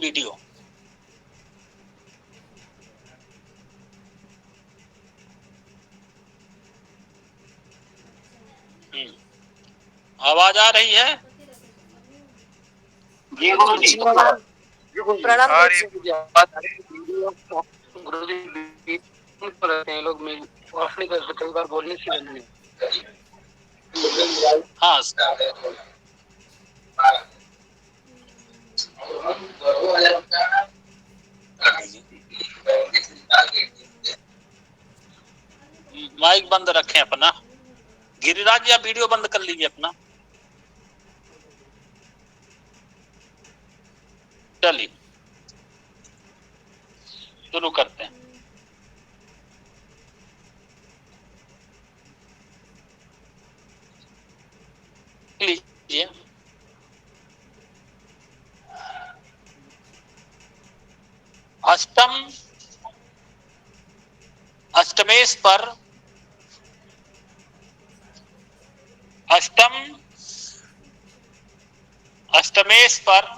Video. आवाज आ रही है? जी गुरुजी। प्रणाम गुरुजी लोग में ऑफ नहीं कर सकते, कई बार बोलने से बंद नहीं। हाँ, माइक बंद रखें अपना। गिरिराज या वीडियो बंद कर लीजिए अपना। चलिए शुरू करते हैं। लीजिए। अष्टम अष्टमेश पर अष्टम अष्टमेश पर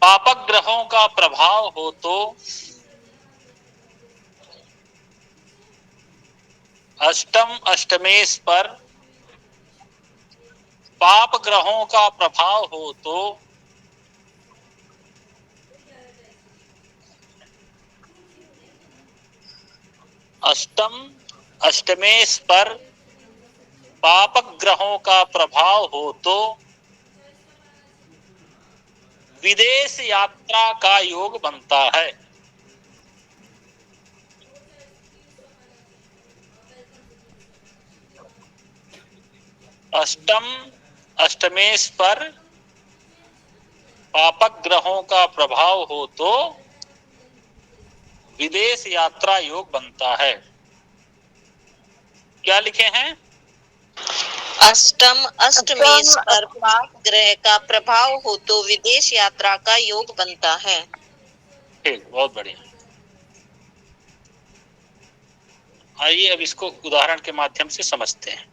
पापक ग्रहों का प्रभाव हो तो अष्टम अष्टमेश पर पाप ग्रहों का प्रभाव हो तो अष्टम अष्टमेश पर पापक ग्रहों का प्रभाव हो तो विदेश यात्रा का योग बनता है। अष्टम अष्टमेश पर पापक ग्रहों का प्रभाव हो तो विदेश यात्रा योग बनता है। क्या लिखे हैं? अष्टम अष्टमेश पर पाप ग्रह का प्रभाव हो तो विदेश यात्रा का योग बनता है। ठीक, बहुत बढ़िया। आइए अब इसको उदाहरण के माध्यम से समझते हैं।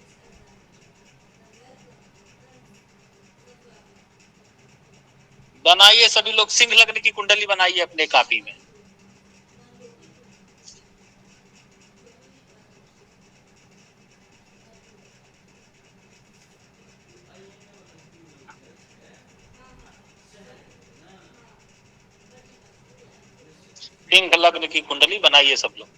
बनाइए सभी लोग, सिंह लग्न की कुंडली बनाइए अपने कॉपी में। सिंह लग्न की कुंडली बनाइए सब लोग।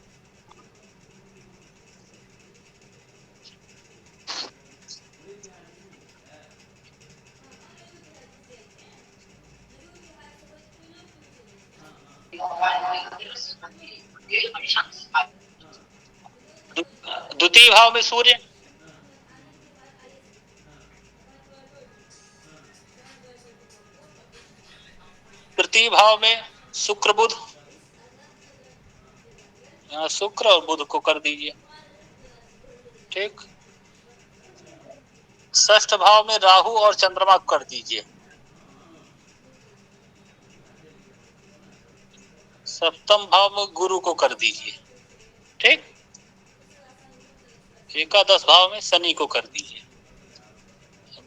द्वितीय भाव में सूर्य, तृतीय भाव में शुक्र बुध, यहाँ शुक्र और बुध को कर दीजिए। ठीक। षष्ठ भाव में राहु और चंद्रमा को कर दीजिए। सप्तम भाव में गुरु को कर दीजिए। ठीक। एकादश भाव में शनि को कर दीजिए।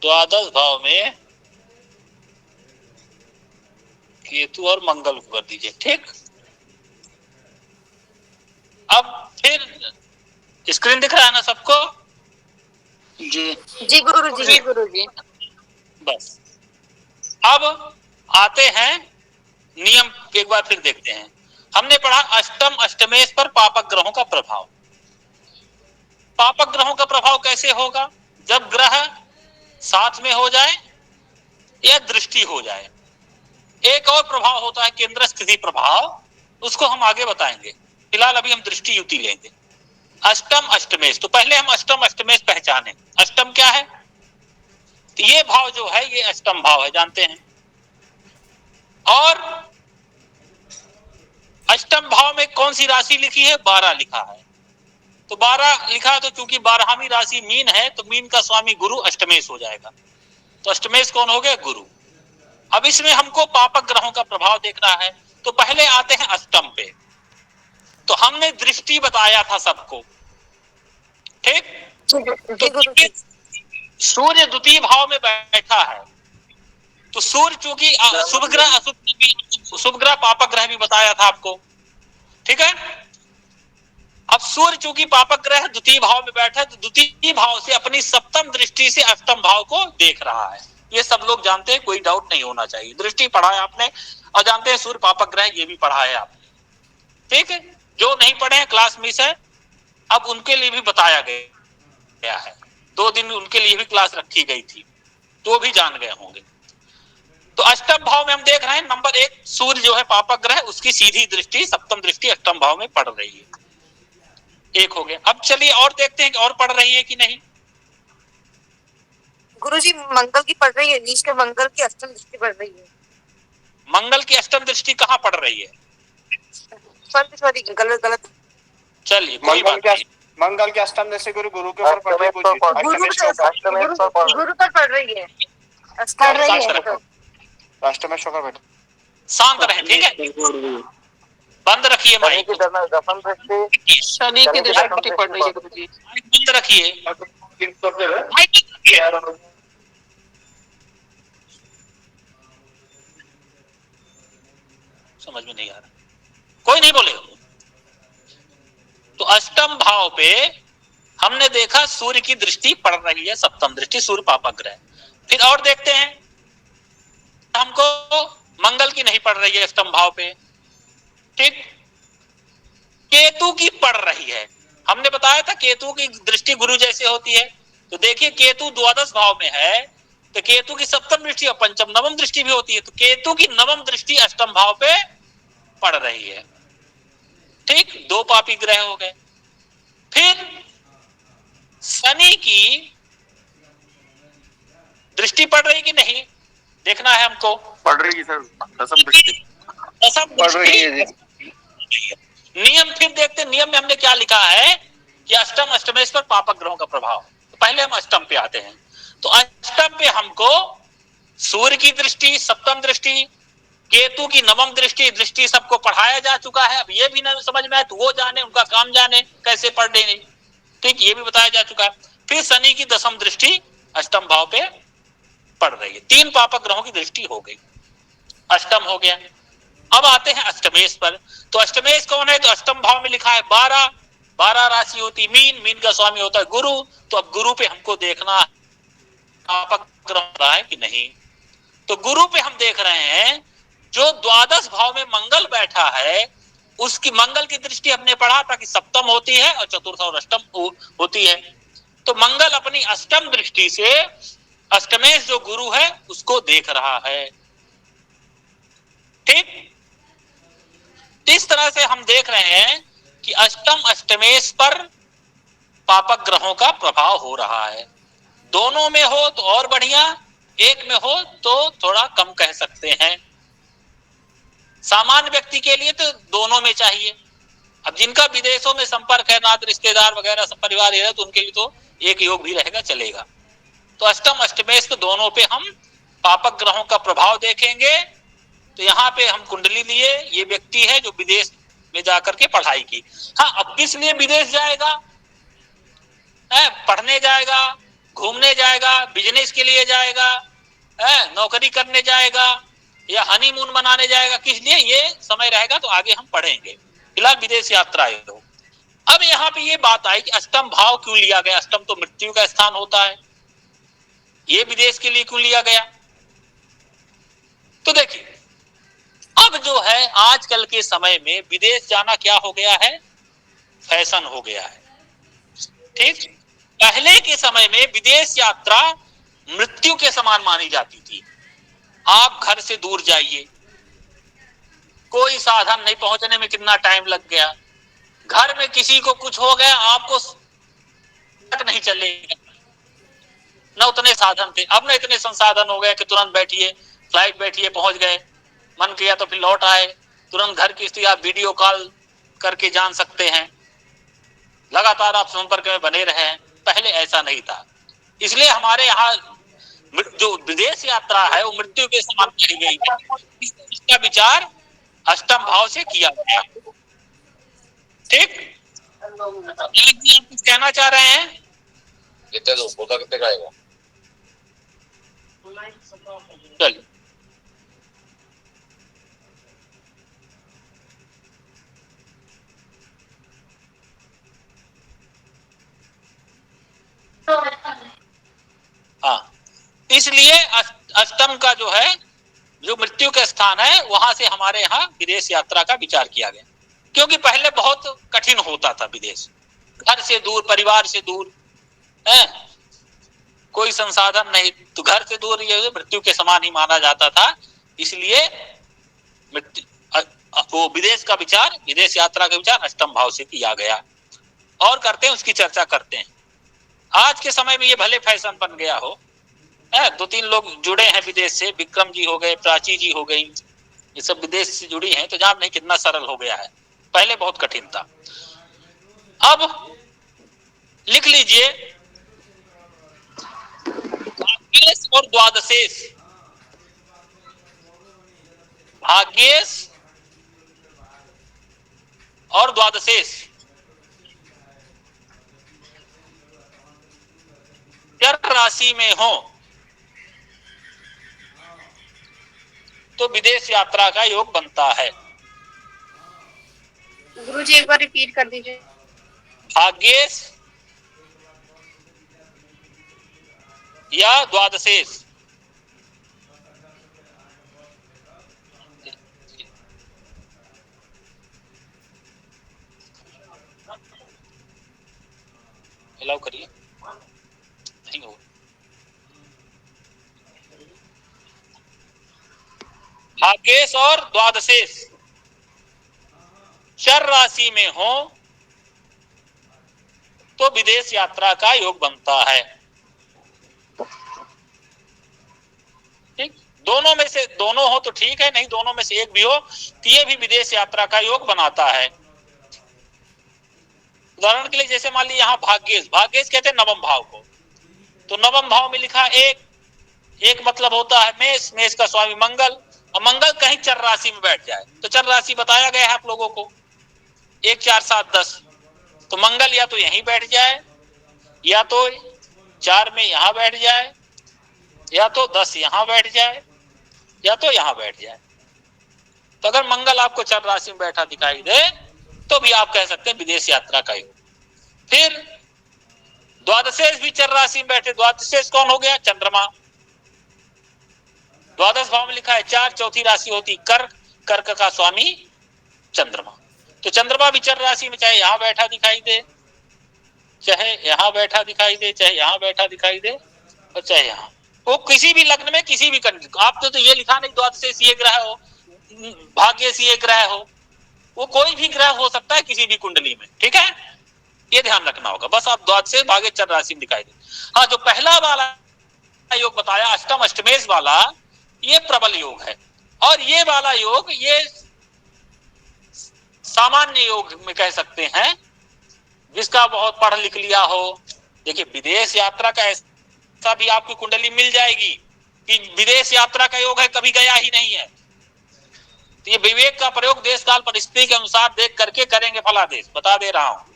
द्वादश भाव में केतु और मंगल को कर दीजिए। ठीक। अब फिर स्क्रीन दिख रहा है ना सबको? जी जी गुरुजी। जी गुरुजी। बस अब आते हैं नियम, एक बार फिर देखते हैं। हमने पढ़ा अष्टम अष्टमेश पर पापक ग्रहों का प्रभाव। पापक ग्रहों का प्रभाव कैसे होगा? जब ग्रह साथ में हो जाए या दृष्टि हो जाए। एक और प्रभाव होता है केंद्र स्थिति प्रभाव, उसको हम आगे बताएंगे। फिलहाल अभी हम दृष्टि युति लेंगे। अष्टम अष्टमेश, तो पहले हम अष्टम अष्टमेश पहचाने। अष्टम क्या है? तो ये भाव जो है ये अष्टम भाव है, जानते हैं। और अष्टम भाव में कौन सी राशि लिखी है? 12 लिखा है। तो 12 लिखा है तो चूंकि 12वीं राशि मीन है तो मीन का स्वामी गुरु अष्टमेश हो जाएगा। तो अष्टमेश कौन हो गया? गुरु। अब इसमें हमको पापक ग्रहों का प्रभाव देखना है, तो पहले आते हैं अष्टम पे। तो हमने दृष्टि बताया था सबको। ठीक। तो सूर्य द्वितीय भाव में बैठा है, तो सूर्य चूंकि शुभ ग्रह शुभ ग्रह पापक ग्रह भी बताया था आपको, ठीक है। अब सूर्य चूंकि पापक ग्रह द्वितीय भाव में बैठा है, तो द्वितीय भाव से अपनी सप्तम दृष्टि से अष्टम भाव को देख रहा है। ये सब लोग जानते हैं, कोई डाउट नहीं होना चाहिए। दृष्टि पढ़ा है आपने और जानते हैं सूर्य पापक ग्रह, ये भी पढ़ा है आपने, ठीक है। जो नहीं पढ़े हैं क्लास मिस है, अब उनके लिए भी बताया गया है। 2 दिन उनके लिए भी क्लास रखी गई थी, तो भी जान गए होंगे। तो अष्टम भाव में हम देख रहे हैं, नंबर 1 सूर्य जो है पापक ग्रह, उसकी सीधी दृष्टि सप्तम दृष्टि अष्टम भाव में पड़ रही है। एक हो गया। अब चलिए और देखते हैं कि और पड़ रही है कि नहीं। गुरुजी मंगल की पड़ रही है, नीच के मंगल की अष्टम दृष्टि पड़ रही है। मंगल की अष्टम दृष्टि कहाँ पड़ रही है? सॉरी गलत। चलिए कोई बात नहीं। मंगल की अष्टम दृष्टि गुरु के ऊपर पड़ रही है, गुरु पर पड़ रही है, अष्टमेश होकर बैठा। शांत रहे, ठीक है, बंद रखिए माइक, शनि की दृष्टि पड़ रही है गुरुजी। बंद रखिए। समझ में नहीं आ रहा, कोई नहीं बोलेगा। तो अष्टम भाव पे हमने देखा सूर्य की दृष्टि पड़ रही है, सप्तम दृष्टि सूर्य पापक ग्रह। फिर और देखते हैं, हमको मंगल की नहीं पड़ रही है अष्टम भाव पे, ठीक। केतु की पड़ रही है। हमने बताया था केतु की दृष्टि गुरु जैसे होती है। तो देखिए केतु द्वादश भाव में है, तो केतु की सप्तम दृष्टि और पंचम नवम दृष्टि भी होती है। तो केतु की नवम दृष्टि अष्टम भाव पे पड़ रही है, ठीक। 2 पापी ग्रह हो गए। फिर शनि की दृष्टि पड़ रही कि नहीं देखना है हमको। पड़ रही है सर, दसम दृष्टि पड़ रही है। नियम फिर देखते, नियम में हमने क्या लिखा है कि अष्टम अष्टमेश पर पापक ग्रहों का प्रभाव। तो पहले हम अष्टम पे आते हैं। तो अष्टम पे हमको सूर्य की दृष्टि, सप्तम दृष्टि, केतु की नवम दृष्टि सबको पढ़ाया जा चुका है। अब ये भी ना समझ में आए तो वो जाने, उनका काम जाने कैसे पढ़ देंगे, ठीक, ये भी बताया जा चुका है। फिर शनि की दसम दृष्टि अष्टम भाव पे पड़ रही है। 3 पापक ग्रहों की दृष्टि हो गई, अष्टम हो गया। अब आते हैं अष्टमेश पर। तो अष्टमेश कौन है? तो अष्टम भाव में लिखा है 12 राशि होती मीन का स्वामी होता है गुरु। तो अब गुरु पे हमको देखना पापक ग्रह रहा है कि नहीं। तो गुरु पे हम देख रहे हैं जो द्वादश भाव में मंगल बैठा है, उसकी मंगल की दृष्टि हमने पढ़ा था कि सप्तम होती है और चतुर्थ और अष्टम होती है। तो मंगल अपनी अष्टम दृष्टि से अष्टमेश जो गुरु है उसको देख रहा है, ठीक। इस तरह से हम देख रहे हैं कि अष्टम अष्टमेश पर पापक ग्रहों का प्रभाव हो रहा है। दोनों में हो तो और बढ़िया, एक में हो तो थोड़ा कम कह सकते हैं। सामान्य व्यक्ति के लिए तो दोनों में चाहिए। अब जिनका विदेशों में संपर्क है, नात रिश्तेदार वगैरह सब परिवार है, तो उनके लिए तो एक योग भी रहेगा, चलेगा। तो अष्टम अष्टमेश पे दोनों पे हम पापक ग्रहों का प्रभाव देखेंगे। तो यहाँ पे हम कुंडली लिए, ये व्यक्ति है जो विदेश में जाकर के पढ़ाई की। हाँ, अब किस लिए विदेश जाएगा? पढ़ने जाएगा, घूमने जाएगा, बिजनेस के लिए जाएगा, नौकरी करने जाएगा या हनीमून मनाने जाएगा, किस लिए? ये समय रहेगा तो आगे हम पढ़ेंगे। फिलहाल विदेश यात्रा है। अब यहाँ पे ये बात आई कि अष्टम भाव क्यों लिया गया? अष्टम तो मृत्यु का स्थान होता है, ये विदेश के लिए क्यों लिया गया? तो देखिए, अब जो है आजकल के समय में विदेश जाना क्या हो गया है? फैशन हो गया है, ठीक। पहले के समय में विदेश यात्रा मृत्यु के समान मानी जाती थी। आप घर से दूर जाइए, कोई साधन नहीं, पहुंचने में कितना टाइम लग गया। घर में किसी को कुछ हो गया, आपको तक नहीं चलेगा, न उतने साधन थे। अब न इतने संसाधन हो गए कि तुरंत बैठिए, फ्लाइट बैठिए, पहुंच गए, मन किया तो फिर लौट आए, तुरंत घर की स्थिति आप वीडियो कॉल करके जान सकते हैं, लगातार आप संपर्क में बने रहे हैं। पहले ऐसा नहीं था, इसलिए हमारे यहाँ जो विदेश यात्रा है वो मृत्यु के समान कही गई है। इसका विचार अष्टम भाव से किया गया, ठीक। आप कुछ कहना चाह रहे हैं? कितने दो, कितने का आएगा? चलिए हाँ, इसलिए अष्टम का जो है, जो मृत्यु का स्थान है, वहां से हमारे यहाँ विदेश यात्रा का विचार किया गया, क्योंकि पहले बहुत कठिन होता था विदेश, घर से दूर, परिवार से दूर है, कोई संसाधन नहीं, तो घर से दूर ये मृत्यु के समान ही माना जाता था। इसलिए वो विदेश का विचार, विदेश यात्रा का विचार अष्टम भाव से किया गया, और करते हैं, उसकी चर्चा करते हैं। आज के समय में ये भले फैशन बन गया हो, 2-3 लोग जुड़े हैं विदेश से, विक्रम जी हो गए, प्राची जी हो गई, ये सब विदेश से जुड़ी हैं, तो जान नहीं कितना सरल हो गया है, पहले बहुत कठिन था। अब लिख लीजिए, भाग्येश और द्वादशेश, भाग्येश और द्वादशेश चर राशि में हो तो विदेश यात्रा का योग बनता है। गुरुजी एक बार रिपीट कर दीजिए। भाग्येश या द्वादशेश, अलाउ करिए, नहीं हो, भाग्येश और द्वादशेश चर राशि में हो तो विदेश यात्रा का योग बनता है। ठीक, दोनों में से, दोनों हो तो ठीक है, नहीं दोनों में से एक भी हो तो ये भी विदेश यात्रा का योग बनाता है। उदाहरण के लिए जैसे मान लीजिए यहाँ भाग्येश, भाग्येश कहते हैं नवम भाव को, तो नवम भाव में लिखा एक मतलब होता है मेष, मेष का स्वामी मंगल, और मंगल कहीं चर राशि में बैठ जाए तो चर राशि बताया गया है आप लोगों को 1, 4, 7, 10, तो मंगल या तो यहीं बैठ जाए, या तो 4 में यहां बैठ जाए, या तो 10 यहां बैठ जाए, या तो यहां बैठ जाए। तो अगर मंगल आपको चर राशि में बैठा दिखाई दे तो भी आप कह सकते हैं विदेश यात्रा का योग। फिर द्वादशेश भी चर राशि में बैठे, द्वादशेश कौन हो गया? चंद्रमा। द्वादश भाव में लिखा है 4, चौथी राशि होती कर्क, कर्क का स्वामी चंद्रमा, तो चंद्रमा भी चर राशि में चाहे यहां बैठा दिखाई दे, चाहे यहां बैठा दिखाई दे, चाहे यहां बैठा दिखाई दे, और चाहे यहां, वो किसी भी लग्न में किसी भी कंडी, आपने तो ये लिखा नहीं द्वादशेश ये ग्रह हो, भाग्येश ये ग्रह हो, वो कोई भी ग्रह हो सकता है किसी भी कुंडली में, ठीक है, ये ध्यान रखना होगा। बस आप द्वादशेश भाग्य चर राशि में दिखाई दे। हाँ, जो पहला वाला योग बताया अष्टम अष्टमेश वाला, ये प्रबल योग है, और ये वाला योग ये सामान्य योग में कह सकते हैं, जिसका बहुत पढ़ लिख लिया हो। देखिए विदेश यात्रा का ऐसा भी आपकी कुंडली मिल जाएगी कि विदेश यात्रा का योग है, कभी गया ही नहीं है, तो ये विवेक का प्रयोग देश काल परिस्थिति के अनुसार देख करके करेंगे फलादेश, बता दे रहा हूं।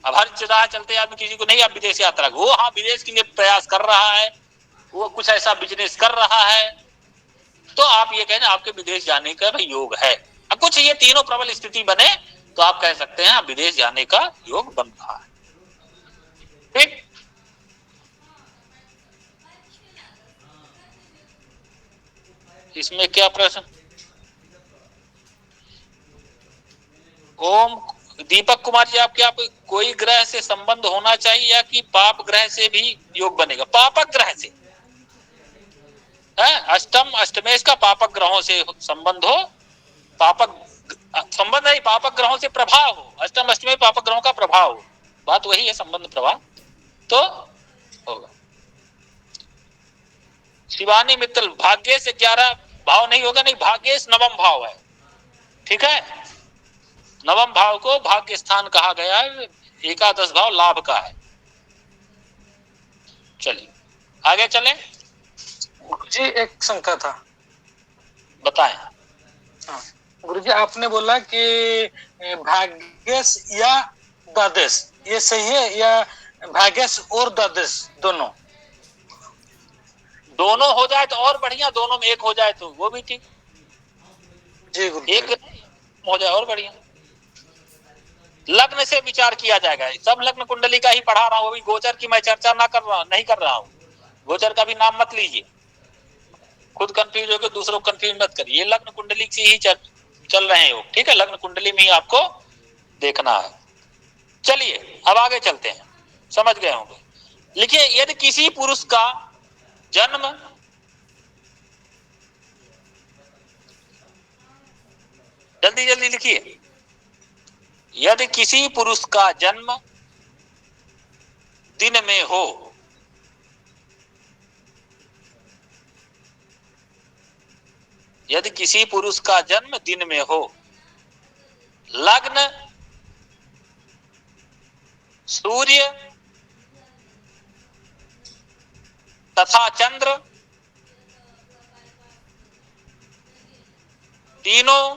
अब हर राह चलते आदमी किसी को नहीं आप विदेश यात्रा, वो हाँ विदेश के लिए प्रयास कर रहा है, वो कुछ ऐसा बिजनेस कर रहा है, तो आप ये कहना आपके विदेश जाने का योग है। अब कुछ ये तीनों प्रबल स्थिति बने तो आप कह सकते हैं आप विदेश जाने का योग बन रहा है। ठीक, इसमें क्या प्रश्न? ओम दीपक कुमार जी, आपके आप कोई ग्रह से संबंध होना चाहिए या कि पाप ग्रह से भी योग बनेगा? पापक ग्रह से है, अष्टम अष्टमेश का पापक ग्रहों से संबंध हो, पापक संबंध नहीं, पापक ग्रहों से प्रभाव हो, अष्टम अष्टमेश पापक ग्रहों का प्रभाव हो, बात वही है, संबंध प्रभाव तो होगा। शिवानी मित्तल, भाग्य से 11 भाव नहीं होगा, नहीं भाग्येश नवम भाव है, ठीक है, नवम भाव को भाग्य स्थान कहा गया है, एकादश भाव लाभ का है। चलिए आगे चलें। गुरुजी एक शंका था, बताएं। हाँ गुरुजी, आपने बोला कि भाग्येश या द्वादश ये सही है, या भाग्येश और द्वादश दोनों? दोनों हो जाए तो और बढ़िया, दोनों में एक हो जाए तो वो भी ठीक। जी गुरुदेव। एक हो जाए और बढ़िया। लग्न से विचार किया जाएगा। सब लग्न कुंडली का ही पढ़ा रहा हूं, वो भी गोचर की मैं चर्चा नहीं कर रहा हूं। गोचर का भी नाम मत लीजिए, खुद कंफ्यूज होकर दूसरों को कंफ्यूज मत करिए। लग्न कुंडली से ही चल रहे हैं योग, ठीक है। लग्न कुंडली में ही आपको देखना है। चलिए अब आगे चलते हैं, समझ गए होंगे। लिखिए, यदि किसी पुरुष का जन्म जल्दी जल्दी लिखिए, यदि किसी पुरुष का जन्म दिन में हो, यदि किसी पुरुष का जन्म दिन में हो, लग्न सूर्य तथा चंद्र तीनों,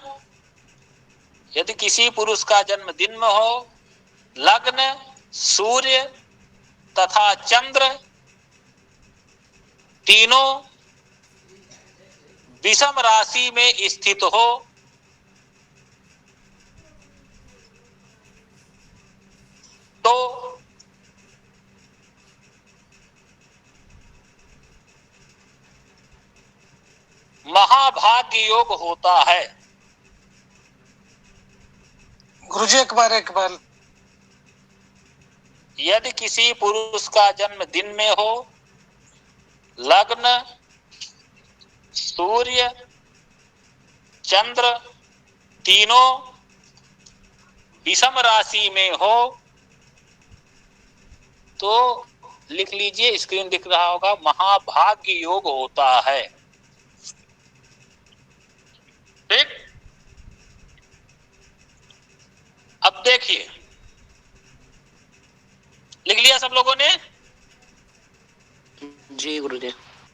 यदि किसी पुरुष का जन्म दिन में हो, लग्न सूर्य तथा चंद्र तीनों विषम राशि में स्थित हो, तो महाभाग्य योग होता है। गुरुजी एक बार यदि किसी पुरुष का जन्म दिन में हो, लग्न सूर्य चंद्र तीनों विषम राशि में हो, तो लिख लीजिए, स्क्रीन दिख रहा होगा, महाभाग्य योग होता है। ठीक। अब देखिए, लिख लिया सब लोगों ने? जी गुरुजी।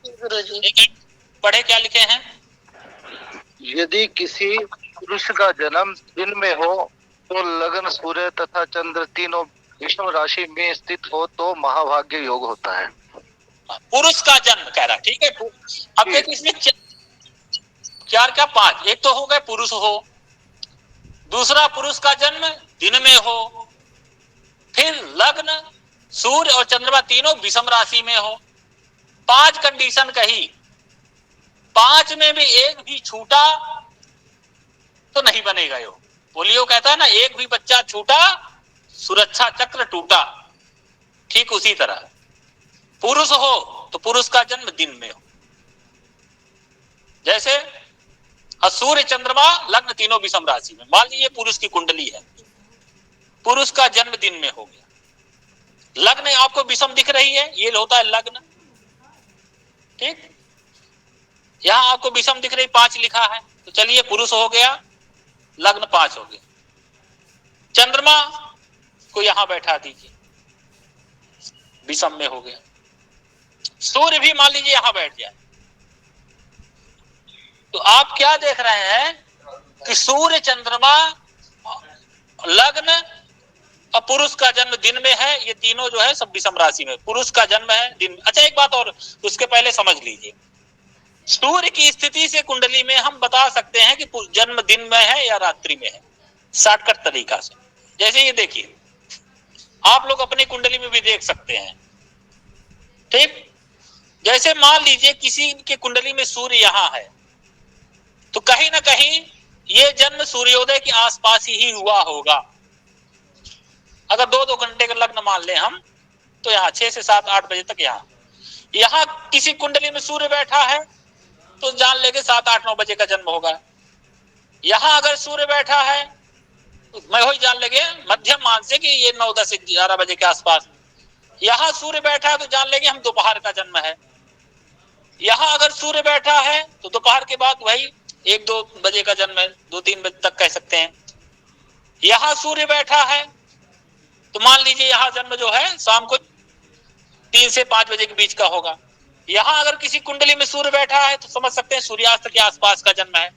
गुरुजी। पढ़े क्या लिखे हैं? यदि किसी पुरुष का जन्म दिन में हो, तो लग्न सूर्य तथा चंद्र तीनों विषम राशि में स्थित हो, तो महाभाग्य योग होता है। पुरुष का जन्म कह रहा, ठीक है। अब देखिए इसमें 4 क्या 5, एक तो हो गए पुरुष हो, दूसरा पुरुष का जन्म दिन में हो, फिर लग्न सूर्य और चंद्रमा तीनों विषम राशि में हो। 5 कंडीशन कही, 5 में भी एक भी छूटा तो नहीं बनेगा योग। पोलियो कहता है ना, एक भी बच्चा छूटा सुरक्षा चक्र टूटा। ठीक उसी तरह पुरुष हो तो पुरुष का जन्म दिन में हो, जैसे सूर्य चंद्रमा लग्न तीनों विषम राशि में। मान लीजिए पुरुष की कुंडली है, पुरुष का जन्म दिन में हो गया, लग्न आपको विषम दिख रही है, ये होता है लग्न। ठीक, यहां आपको विषम दिख रही 5 लिखा है, तो चलिए पुरुष हो गया, लग्न 5 हो गया। चंद्रमा को यहां बैठा दीजिए, विषम में हो गया। सूर्य भी मान लीजिए यहां बैठ जाए, तो आप क्या देख रहे हैं कि सूर्य चंद्रमा लग्न और पुरुष का जन्म दिन में है, ये तीनों जो है सब विषम राशि में। पुरुष का जन्म है दिन। अच्छा एक बात और उसके पहले समझ लीजिए, सूर्य की स्थिति से कुंडली में हम बता सकते हैं कि जन्म दिन में है या रात्रि में है, शॉर्टकट तरीका से। जैसे ये देखिए, आप लोग अपनी कुंडली में भी देख सकते हैं। ठीक, जैसे मान लीजिए किसी के कुंडली में सूर्य यहां है, तो कहीं ना कहीं ये जन्म सूर्योदय के आसपास ही हुआ होगा। अगर 2-2 घंटे का लग्न मान ले हम, तो यहाँ 6 से 7-8 बजे तक यहाँ किसी कुंडली में सूर्य बैठा है, तो जान लेंगे 7-8-9 बजे का जन्म होगा। यहाँ अगर सूर्य बैठा है, तो मैं वही जान लेंगे मध्यम मान से कि ये 9-10 11 बजे के आसपास। यहाँ सूर्य बैठा है तो जान लेंगे हम दोपहर का जन्म है। यहाँ अगर सूर्य बैठा है तो दोपहर के बाद वही 1-2 बजे का जन्म है, 2-3 बजे तक कह सकते हैं। यहाँ सूर्य बैठा है तो मान लीजिए यहाँ जन्म जो है शाम को 3 से 5 बजे के बीच का होगा। यहाँ अगर किसी कुंडली में सूर्य बैठा है तो समझ सकते हैं सूर्यास्त के आसपास का जन्म है।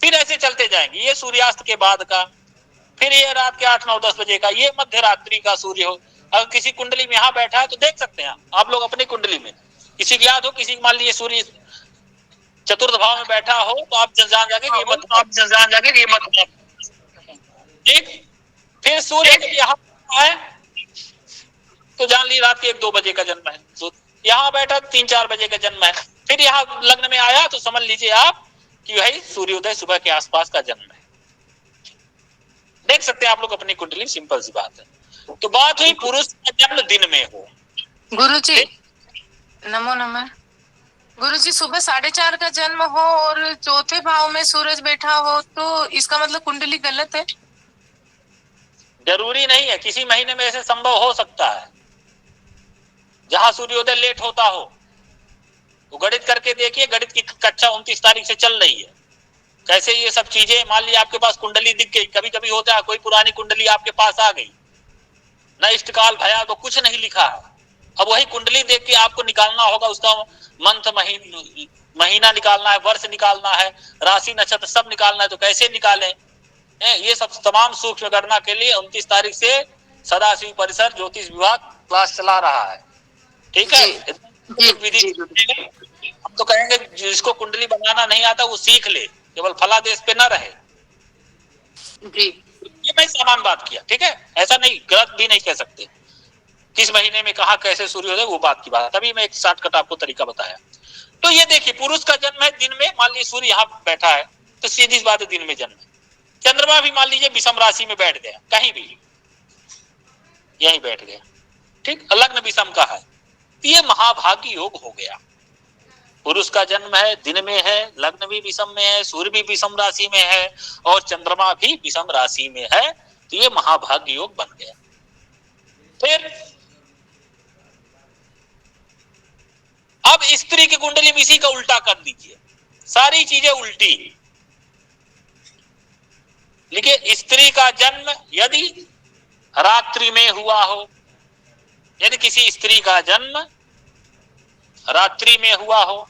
फिर ऐसे चलते जाएंगे, ये सूर्यास्त के बाद का, फिर ये रात के 8-9-10 बजे का, ये मध्य रात्रि का सूर्य हो। अगर किसी कुंडली में यहाँ बैठा है तो देख सकते हैं आप लोग अपनी कुंडली में, किसी को याद हो, किसी मान लीजिए सूर्य चतुर्थ भाव में बैठा हो तो आप जान जाएंगे कि ये मत ठीक। फिर सूर्य यहाँ है तो जान ली रात के 1-2 बजे का जन्म है, तो यहाँ बैठा 3-4 बजे का जन्म है। फिर यहाँ लग्न में आया तो समझ लीजिए आप कि भाई सूर्योदय सुबह के आसपास का जन्म है। देख सकते हैं आप लोग अपनी कुंडली, सिंपल सी बात है। तो बात हुई पुरुष का जन्म दिन में हो। गुरुजी नमो नमः। गुरुजी सुबह 4:30 का जन्म हो और चौथे भाव में सूरज बैठा हो तो इसका मतलब कुंडली गलत है? जरूरी नहीं है, किसी महीने में ऐसे संभव हो सकता है जहां सूर्योदय लेट होता हो। तो गणित करके देखिए, गणित की कक्षा 29 तारीख से चल रही है। कैसे ये सब चीजें, मान लिया आपके पास कुंडली दिख गई, कभी कभी होता है कोई पुरानी कुंडली आपके पास आ गई, न इष्टकाल भया तो कुछ नहीं लिखा है। अब वही कुंडली देख के आपको निकालना होगा, उसका मंथ महीना निकालना है, वर्ष निकालना है, राशि नक्षत्र सब निकालना है। तो कैसे निकालें? ये सब तमाम सूक्ष्म गणना के लिए 29 तारीख से सदाशिव परिसर ज्योतिष विभाग क्लास चला रहा है। ठीक है, विधि हम तो कहेंगे जिसको कुंडली बनाना नहीं आता वो सीख ले, केवल फलादेश पे ना रहे जी। ये मैं सामान बात किया, ठीक है, ऐसा नहीं, गलत भी नहीं कह सकते। किस महीने में कहा कैसे सूर्योदय, वो बात की बात, तभी मैं एक शॉर्टकट आपको तरीका बताया। तो ये देखिए, पुरुष का जन्म है दिन में, मान लीजिए सूर्य यहाँ बैठा है तो सीधी बात है दिन में जन्म है। चंद्रमा भी मान लीजिए विषम राशि में बैठ गया, कहीं भी यहीं बैठ गया, ठीक, लग्न विषम का है, तो ये महाभाग्य योग हो गया। पुरुष का जन्म है दिन में है, लग्न भी विषम में है, सूर्य भी विषम राशि में है और चंद्रमा भी विषम राशि में है, तो ये महाभाग्य योग बन गया। फिर अब स्त्री की कुंडली में इसी का उल्टा कर दीजिए, सारी चीजें उल्टी। देखिए, स्त्री का जन्म यदि रात्रि में हुआ हो, यदि किसी स्त्री का जन्म रात्रि में हुआ हो,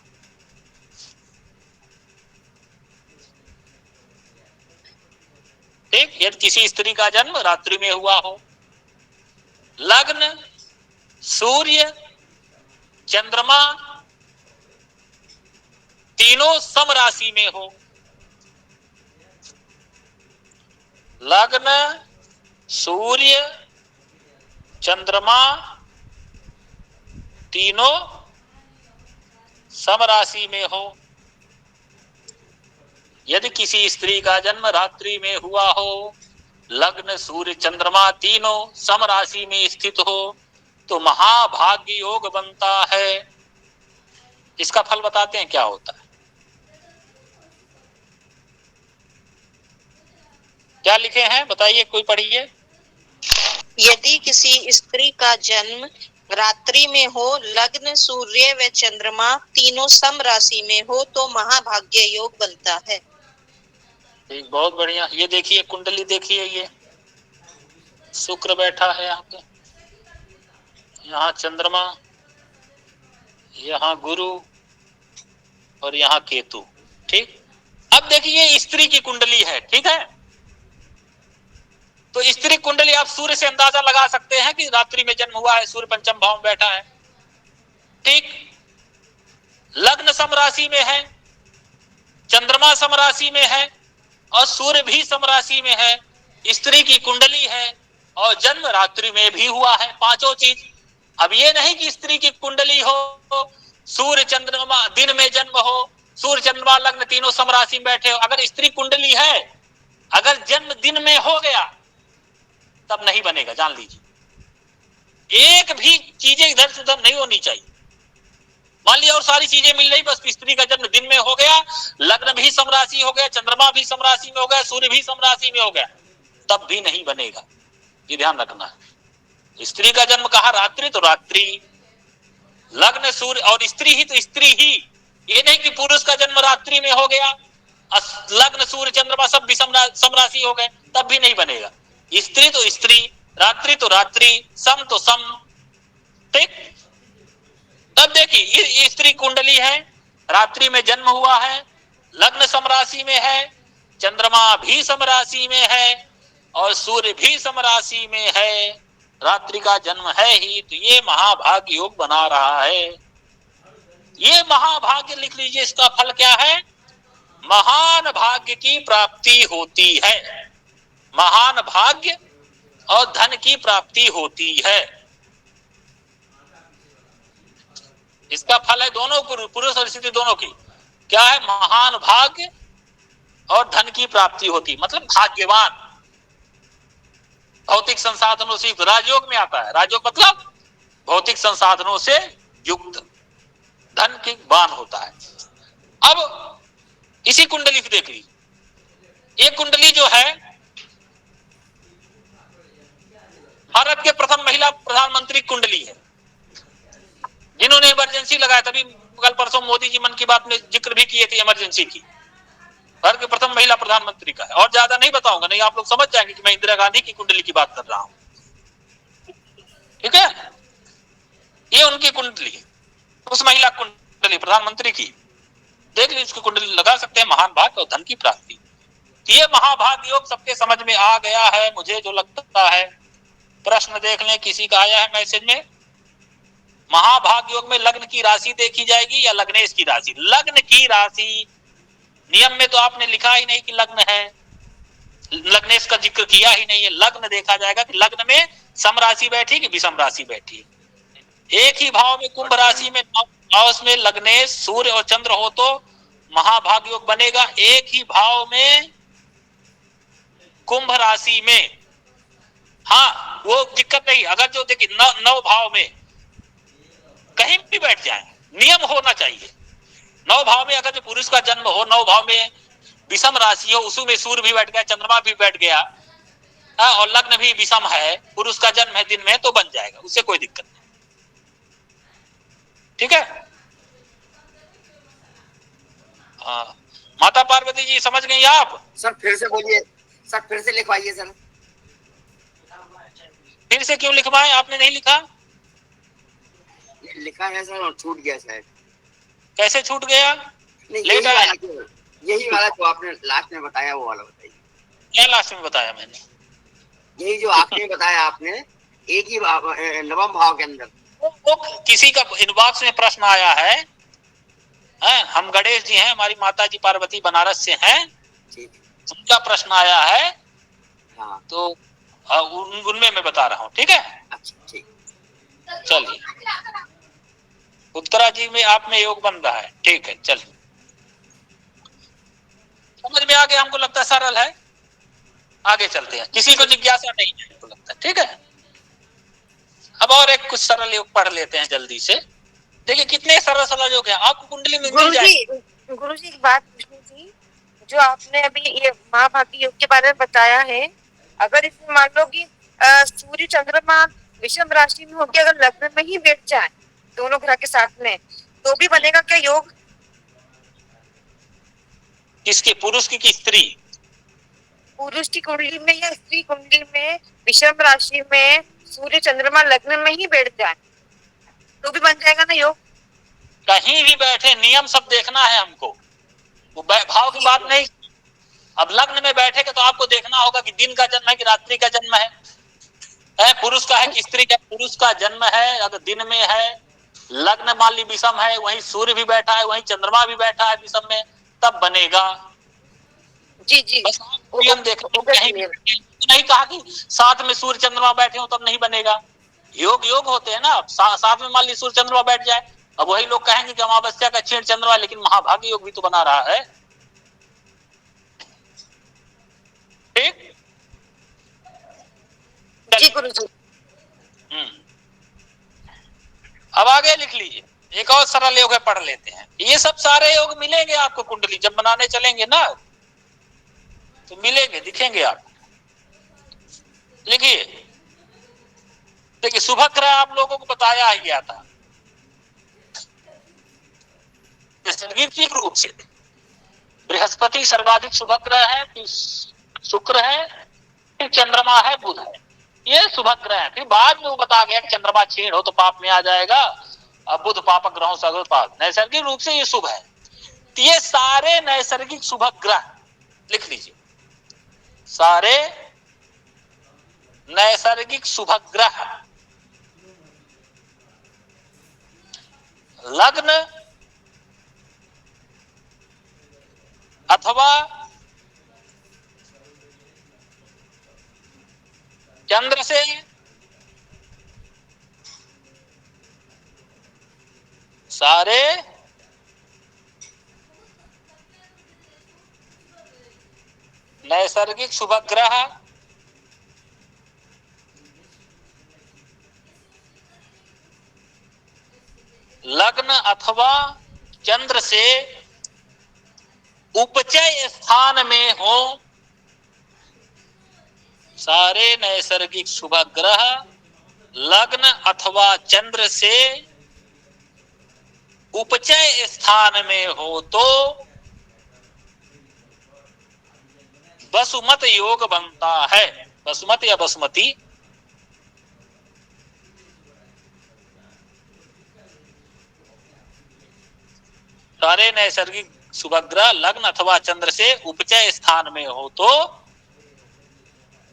ठीक, यदि किसी स्त्री का जन्म रात्रि में हुआ हो, लग्न सूर्य चंद्रमा तीनों सम राशि में हो, लग्न सूर्य चंद्रमा तीनों सम राशि में हो, यदि किसी स्त्री का जन्म रात्रि में हुआ हो, लग्न सूर्य चंद्रमा तीनों सम राशि में स्थित हो, तो महाभाग्य योग बनता है। इसका फल बताते हैं क्या होता है, क्या लिखे हैं बताइए, कोई पढ़िए। यदि किसी स्त्री का जन्म रात्रि में हो, लग्न सूर्य व चंद्रमा तीनों सम राशि में हो, तो महाभाग्य योग बनता है। ठीक, बहुत बढ़िया। ये देखिए कुंडली, देखिए ये शुक्र बैठा है यहाँ पे, यहाँ चंद्रमा, यहाँ गुरु और यहाँ केतु, ठीक। अब देखिए ये स्त्री की कुंडली है, ठीक है, तो स्त्री कुंडली आप सूर्य से अंदाजा लगा सकते हैं कि रात्रि में जन्म हुआ है, सूर्य पंचम भाव में बैठा है, ठीक, लग्न सम राशि में है, चंद्रमा सम राशि में है और सूर्य भी सम राशि में है, स्त्री की कुंडली है और जन्म रात्रि में भी हुआ है, पांचों चीज। अब ये नहीं कि स्त्री की कुंडली हो, सूर्य चंद्रमा दिन में जन्म हो, सूर्य चंद्रमा लग्न तीनों सम राशि में बैठे हो, अगर स्त्री कुंडली है, अगर जन्म दिन में हो गया तब नहीं बनेगा, जान लीजिए। एक भी चीजें इधर से उधर नहीं होनी चाहिए। मान लिया और सारी चीजें मिल रही, बस स्त्री का जन्म दिन में हो गया, लग्न भी समराशि हो गया, चंद्रमा भी समराशि में हो गया, सूर्य भी समराशि में हो गया, तब भी नहीं बनेगा, ये ध्यान रखना है। स्त्री का जन्म कहा रात्रि, तो रात्रि, लग्न सूर्य और स्त्री ही तो स्त्री ही, ये नहीं कि पुरुष का जन्म रात्रि में हो गया, लग्न सूर्य चंद्रमा सब भी समराशि हो गए, तब भी नहीं बनेगा। स्त्री तो स्त्री, रात्रि तो रात्रि, सम तो सम, ठीक। तब देखिए ये स्त्री कुंडली है, रात्रि में जन्म हुआ है, लग्न समराशि में है, चंद्रमा भी समराशि में है और सूर्य भी समराशि में है, रात्रि का जन्म है ही, तो ये महाभाग्य योग बना रहा है। ये महाभाग्य लिख लीजिए, इसका फल क्या है? महान भाग्य की प्राप्ति होती है। महान भाग्य और धन की प्राप्ति होती है। इसका फल है दोनों, पुरुष और स्त्री दोनों की। क्या है? महान भाग्य और धन की प्राप्ति होती, मतलब भाग्यवान, भौतिक संसाधनों से युक्त। राजयोग में आता है, राजयोग मतलब भौतिक संसाधनों से युक्त, धन के वान होता है। अब इसी कुंडली की देख ली, एक कुंडली जो है भारत के प्रथम महिला प्रधानमंत्री कुंडली है, जिन्होंने इमरजेंसी लगाया। तभी कल परसों मोदी जी मन की बात में जिक्र भी किए थे इमरजेंसी की। भारत के प्रथम महिला प्रधानमंत्री का है, और ज्यादा नहीं बताऊंगा, नहीं आप लोग समझ जाएंगे कि मैं इंदिरा गांधी की कुंडली की बात कर रहा हूं। ठीक है, ये उनकी कुंडली, उस महिला कुंडली प्रधानमंत्री की। देख लीजिए, उसकी कुंडली लगा सकते हैं, महान भाग्य और धन की प्राप्ति। ये महाभाग्य योग सबके समझ में आ गया है, मुझे जो लगता है। प्रश्न देख लें, किसी का आया है मैसेज में। महाभाग्य योग में लग्न की राशि देखी जाएगी या लग्नेश की राशि? लग्न की राशि, नियम में तो आपने लिखा ही नहीं कि लग्न है, लग्नेश का जिक्र किया ही नहीं है। लग्न देखा जाएगा कि लग्न में सम राशि बैठी कि विषम राशि बैठी। एक ही भाव में कुंभ राशि में हाउस में लग्नेश सूर्य और चंद्र हो तो महाभाग्य योग बनेगा। एक ही भाव में कुंभ राशि में, हाँ वो दिक्कत नहीं। अगर जो देखिए नौ भाव में कहीं भी बैठ जाए, नियम होना चाहिए। नौ भाव में अगर जो पुरुष का जन्म हो, नौ भाव में विषम राशि हो, उसमें सूर्य भी बैठ गया, चंद्रमा भी बैठ गया, और लग्न भी विषम है, पुरुष का जन्म है दिन में, तो बन जाएगा, उससे कोई दिक्कत नहीं। ठीक है, हाँ। माता पार्वती जी समझ गई आप? सर फिर से बोलिए सर, फिर से लिखवाइए सर। फिर से क्यों लिखवाएं? आपने नहीं लिखा? लिखा है सर और छूट गया शायद। कैसे छूट गया? नहीं, लेट आया। यही वाला जो आपने लास्ट में बताया वो वाला बताइए। क्या लास्ट में बताया मैंने? यही जो आपने बताया, आपने एक ही नवम भाव के अंदर। वो किसी का इनबॉक्स में प्रश्न आया है, हम गणेश जी हैं, हमारी माता जी पार्वती बनारस से हैं, उनका प्रश्न आया है। हाँ। तो उनमें मैं बता रहा हूँ। ठीक है, अच्छा ठीक। चलिए, उत्तरा जी में आप में योग बन रहा है। ठीक है, चलिए, समझ में आ गया? हमको लगता है सरल है। आगे चलते हैं, किसी को जिज्ञासा नहीं है हमको लगता है। ठीक है, अब और एक कुछ सरल योग पढ़ लेते हैं जल्दी से। देखिए कितने सरल सरल योग हैं, आपको कुंडली में मिल जाएगी। गुरुजी एक बात पूछनी थी, जो आपने अभी ये महाभाग्य योग के बारे में बताया है, अगर इसमें मान लो कि सूर्य चंद्रमा विषम राशि में होकर अगर लग्न में ही बैठ जाए दोनों ग्रह के साथ में, तो भी बनेगा क्या योग? किसके, पुरुष की कि स्त्री? पुरुष की कुंडली में या स्त्री कुंडली में विषम राशि में सूर्य चंद्रमा लग्न में ही बैठ जाए तो भी बन जाएगा ना योग? कहीं भी बैठे, नियम सब देखना है हमको, वो भाव की बात नहीं। अब लग्न में बैठेगा तो आपको देखना होगा कि दिन का जन्म है कि रात्रि का जन्म है, पुरुष का है कि स्त्री का। पुरुष का जन्म है अगर दिन में है, लग्न मान ली विषम है, वहीं सूर्य भी बैठा है, वहीं चंद्रमा भी बैठा है विषम में, तब बनेगा। जी जी, बस नियम देखो, कहीं नहीं कहा कि साथ में सूर्य चंद्रमा बैठे हो तब नहीं बनेगा। योग योग होते हैं ना, साथ में मान ली सूर्य चंद्रमा बैठ जाए, अब वही लोग कहेंगे कि अमावस्या का क्षीण चंद्रमा, लेकिन महाभाग्य योग भी तो बना रहा है। ठीक, जी गुरुजी। अब आगे लिख लीजिए, एक और सरल योग है, पढ़ लेते हैं। ये सब सारे योग मिलेंगे आपको कुंडली जब बनाने चलेंगे ना, तो मिलेंगे, दिखेंगे आप। लिखिए, देखिए शुभ ग्रह आप लोगों को बताया ही गया था नैसर्गिक रूप से। बृहस्पति सर्वाधिक शुभ ग्रह है, फिर शुक्र है, फिर चंद्रमा है, बुध है, ये शुभ ग्रह है। फिर बाद में वो बता गया कि चंद्रमा क्षीण हो तो पाप में आ जाएगा, अब बुध पापक ग्रहों से पाप। नैसर्गिक रूप से ये शुभ है। तो ये सारे नैसर्गिक शुभ ग्रह लिख लीजिए, सारे नैसर्गिक शुभ ग्रह लग्न अथवा चंद्र से सारे नैसर्गिक शुभ ग्रह लग्न अथवा चंद्र से उपचय स्थान में हो। सारे नैसर्गिक शुभ ग्रह लग्न अथवा चंद्र से उपचय स्थान में हो तो वसुमत योग बनता है। वसुमत या बसुमती, सारे नैसर्गिक शुभ ग्रह लग्न अथवा चंद्र से उपचय स्थान में हो तो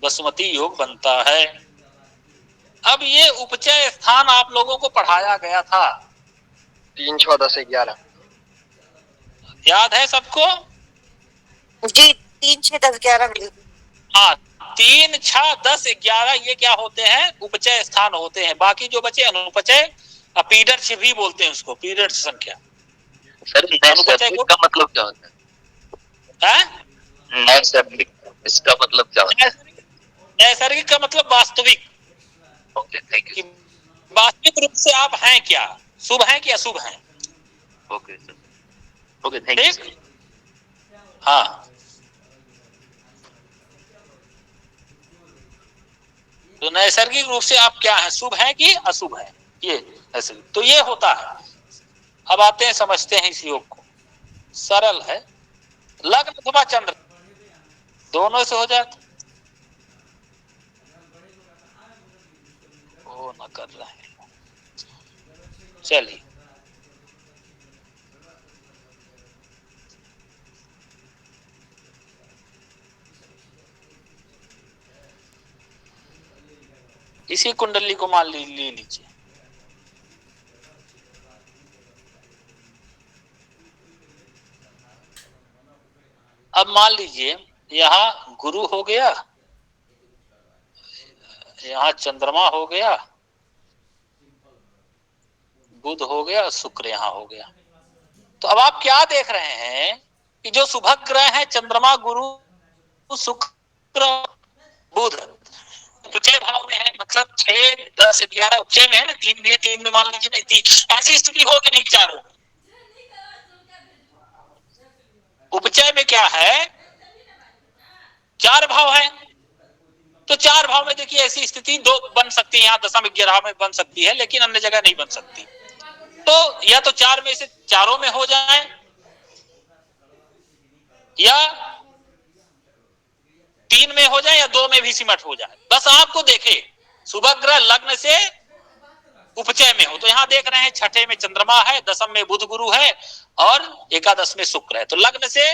वसुमती योग बनता है। अब ये उपचय स्थान आप लोगों को पढ़ाया गया था 3, 6, 10, 11। याद है सबको? जी 3, 6, 10, 11। हाँ, 3, 6, 10, 11 ये क्या होते हैं? उपचय स्थान होते हैं। बाकी जो बचे अनुपचय, पीरियड भी बोलते हैं उसको, पीरियड संख्या। सर नैसर्गिक का मतलब क्या होता है? नैसर्गिक, इसका मतलब क्या होता है? नैसर्गिक का मतलब वास्तविक। Okay, thank you. वास्तविक रूप से आप हैं क्या, शुभ हैं कि अशुभ हैं? Okay sir, okay, thank you sir. हाँ, तो नैसर्गिक रूप से आप क्या हैं, शुभ हैं कि अशुभ हैं, ये ऐसे तो ये होता है। अब आते हैं, समझते हैं इस योग को। सरल है, लग्न अथवा चंद्र दोनों से हो जाता। वो न कर रहे हैं, चलिए इसी कुंडली को मान ले लीजिए। अब मान लीजिए यहाँ गुरु हो गया, यहाँ चंद्रमा हो गया, बुध हो गया, शुक्र यहाँ हो गया। तो अब आप क्या देख रहे हैं कि जो शुभ ग्रह है चंद्रमा, गुरु, शुक्र, बुध उपचय भाव में है, मतलब 6, 10, 11 उपचय में है ना। 3 में मान लीजिए नहीं, ऐसी स्थिति हो कि नहीं? चारों उपचय में क्या है? 4 भाव है। तो 4 भाव में देखिए ऐसी स्थिति 2 बन सकती है, यहाँ दशम 11 में बन सकती है, लेकिन अन्य जगह नहीं बन सकती। तो या तो 4 में से चारों में हो जाए, या 3 में हो जाए, या 2 में भी सिमट हो जाए। बस आपको देखे शुभ ग्रह लग्न से उपचय में हो। तो यहाँ देख रहे हैं 6ठे में चंद्रमा है, दशम में बुध गुरु है और एकादश में शुक्र है। तो लग्न से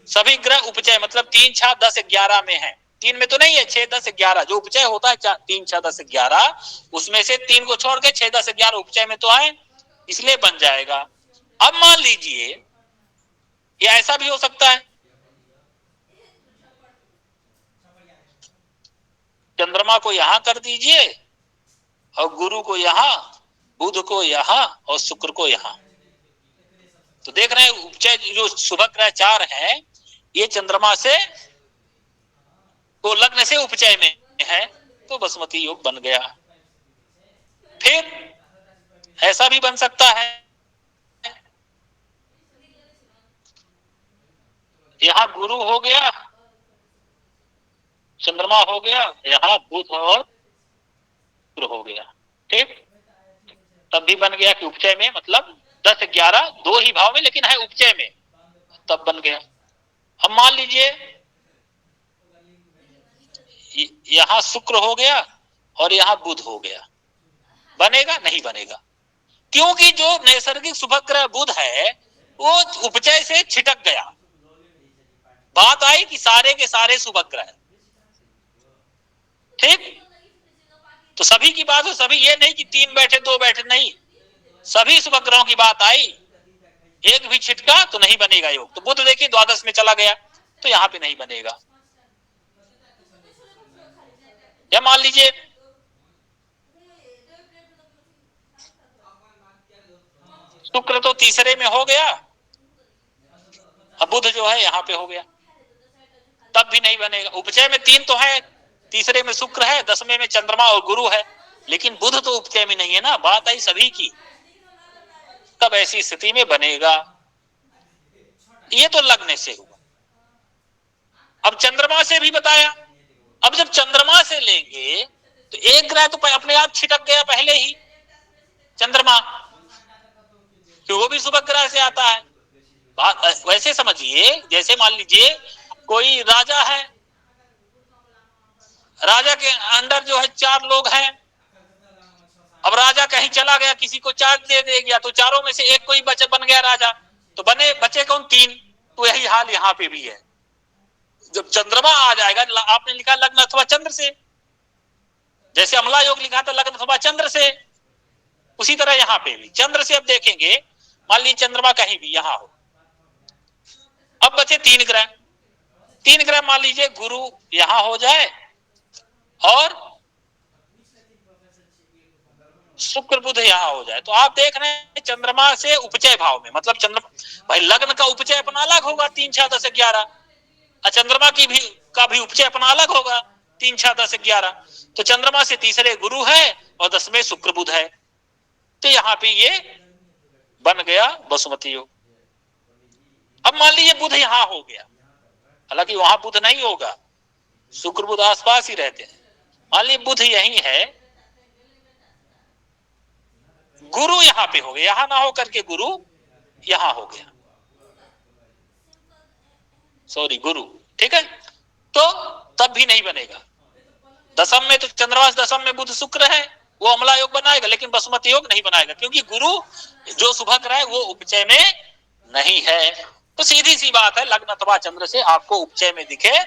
सभी ग्रह उपचय, मतलब 3, 6, 10, 11 में है। 3 में तो नहीं है, 6, 10, 11 जो उपचय होता है 3, 6, 10, 11, उसमें से 3 को छोड़ के 6, 10, 11 उपचय में तो है, इसलिए बन जाएगा। अब मान लीजिए ये ऐसा भी हो सकता है, चंद्रमा को यहां कर दीजिए और गुरु को यहां, बुध को यहां और शुक्र को यहां। तो देख रहे हैं उपचय जो शुभ ग्रह 4 है, ये चंद्रमा से तो लग्न से उपचय में है, तो बसुमती योग बन गया। फिर ऐसा भी बन सकता है, यहां गुरु हो गया, चंद्रमा हो गया, यहां बुध और शुक्र हो गया। ठीक, तब भी बन गया कि उपचय में, मतलब 10, 11 2 ही भाव में, लेकिन है उपचय में, तब बन गया। अब मान लीजिए यहां शुक्र हो गया और यहां बुध हो गया, बनेगा? नहीं बनेगा, क्योंकि जो नैसर्गिक शुभ ग्रह बुध है वो उपचय से छिटक गया। बात आई कि सारे के सारे शुभ ग्रह, ठीक, तो सभी की बात हो, सभी, ये नहीं कि 3 बैठे 2 बैठे, नहीं, सभी शुभ ग्रहों की बात आई। एक भी छिटका तो नहीं बनेगा योग। तो बुध देखिए द्वादश में चला गया तो यहाँ पे नहीं बनेगा। या मान लीजिए शुक्र तो तीसरे में हो गया, अब बुध जो है यहाँ पे हो गया, तब भी नहीं बनेगा। उपचय में 3 तो है, तीसरे में शुक्र है, 10वें में चंद्रमा और गुरु है, लेकिन बुध तो उपचय में नहीं है ना, बात आई सभी की। तब ऐसी स्थिति में बनेगा। ये तो लग्न से हुआ। अब चंद्रमा से भी बताया। अब जब चंद्रमा से लेंगे तो एक ग्रह तो अपने आप छिटक गया पहले ही, चंद्रमा, कि वो भी शुभ ग्रह से आता है। बात वैसे समझिए, जैसे मान लीजिए कोई राजा है, राजा के अंडर जो है 4 लोग हैं। अब राजा कहीं चला गया, किसी को चार्ज दे गया, तो चारों में से एक कोई बन गया राजा, तो बचे कौन? 3। तो यही हाल यहाँ पे भी है। जब चंद्रमा आ जाएगा, आपने लिखा लग्न अथवा चंद्र से, जैसे अमला योग लिखा था लग्न अथवा चंद्र से, उसी तरह यहाँ पे भी चंद्र से। अब देखेंगे, मान लीजिए चंद्रमा कहीं भी यहाँ हो, अब बचे 3 ग्रह। 3 ग्रह मान लीजिए गुरु यहाँ हो जाए और शुक्र बुध यहाँ हो जाए, तो आप देख रहे हैं चंद्रमा से उपचय भाव में, मतलब चंद्रमा भाई लग्न का उपचय अपना अलग होगा 3, 6, 10, 11, और चंद्रमा का भी उपचय अपना अलग होगा 3, 6, 10, 11। तो चंद्रमा से तीसरे गुरु है और 10वें शुक्र बुध है, तो यहाँ पे ये बन गया बसुमती योग। अब मान लीजिए बुध यहाँ हो गया, हालांकि वहां बुध नहीं होगा, शुक्र बुध आसपास ही रहते हैं। मान लीजिए बुध यही है, गुरु यहाँ पे हो गया, यहाँ ना हो करके गुरु यहाँ हो गया, सॉरी गुरु, ठीक है, तो तब भी नहीं बनेगा। दशम में तो चंद्रवास, दशम में बुध शुक्र है, वो अमला योग बनाएगा, लेकिन बसुमती योग नहीं बनाएगा, क्योंकि गुरु जो शुभ ग्रह है वो उपचय में नहीं है। तो सीधी सी बात है, लग्न अथवा चंद्र से आपको उपचय में दिखे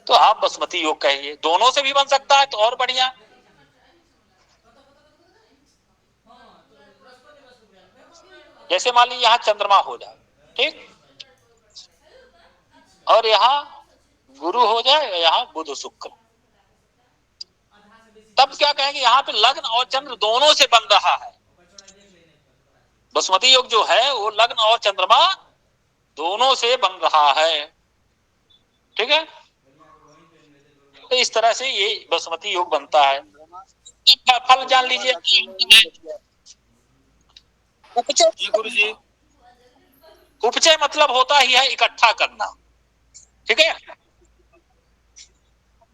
तो आप बसुमती योग कहिए। दोनों से भी बन सकता है तो और बढ़िया। जैसे मान लीजिए यहाँ चंद्रमा हो जाए, ठीक, और यहाँ गुरु हो जाए, यहाँ बुध शुक्र, तब क्या कहेंगे, यहाँ पे लग्न और चंद्र दोनों से बन रहा है। बसुमती योग जो है वो लग्न और चंद्रमा दोनों से बन रहा है, ठीक है। तो इस तरह से ये बसुमती योग बनता है। फल जान लीजिए, गुरु जी, उपचय मतलब होता ही है इकट्ठा करना, ठीक है।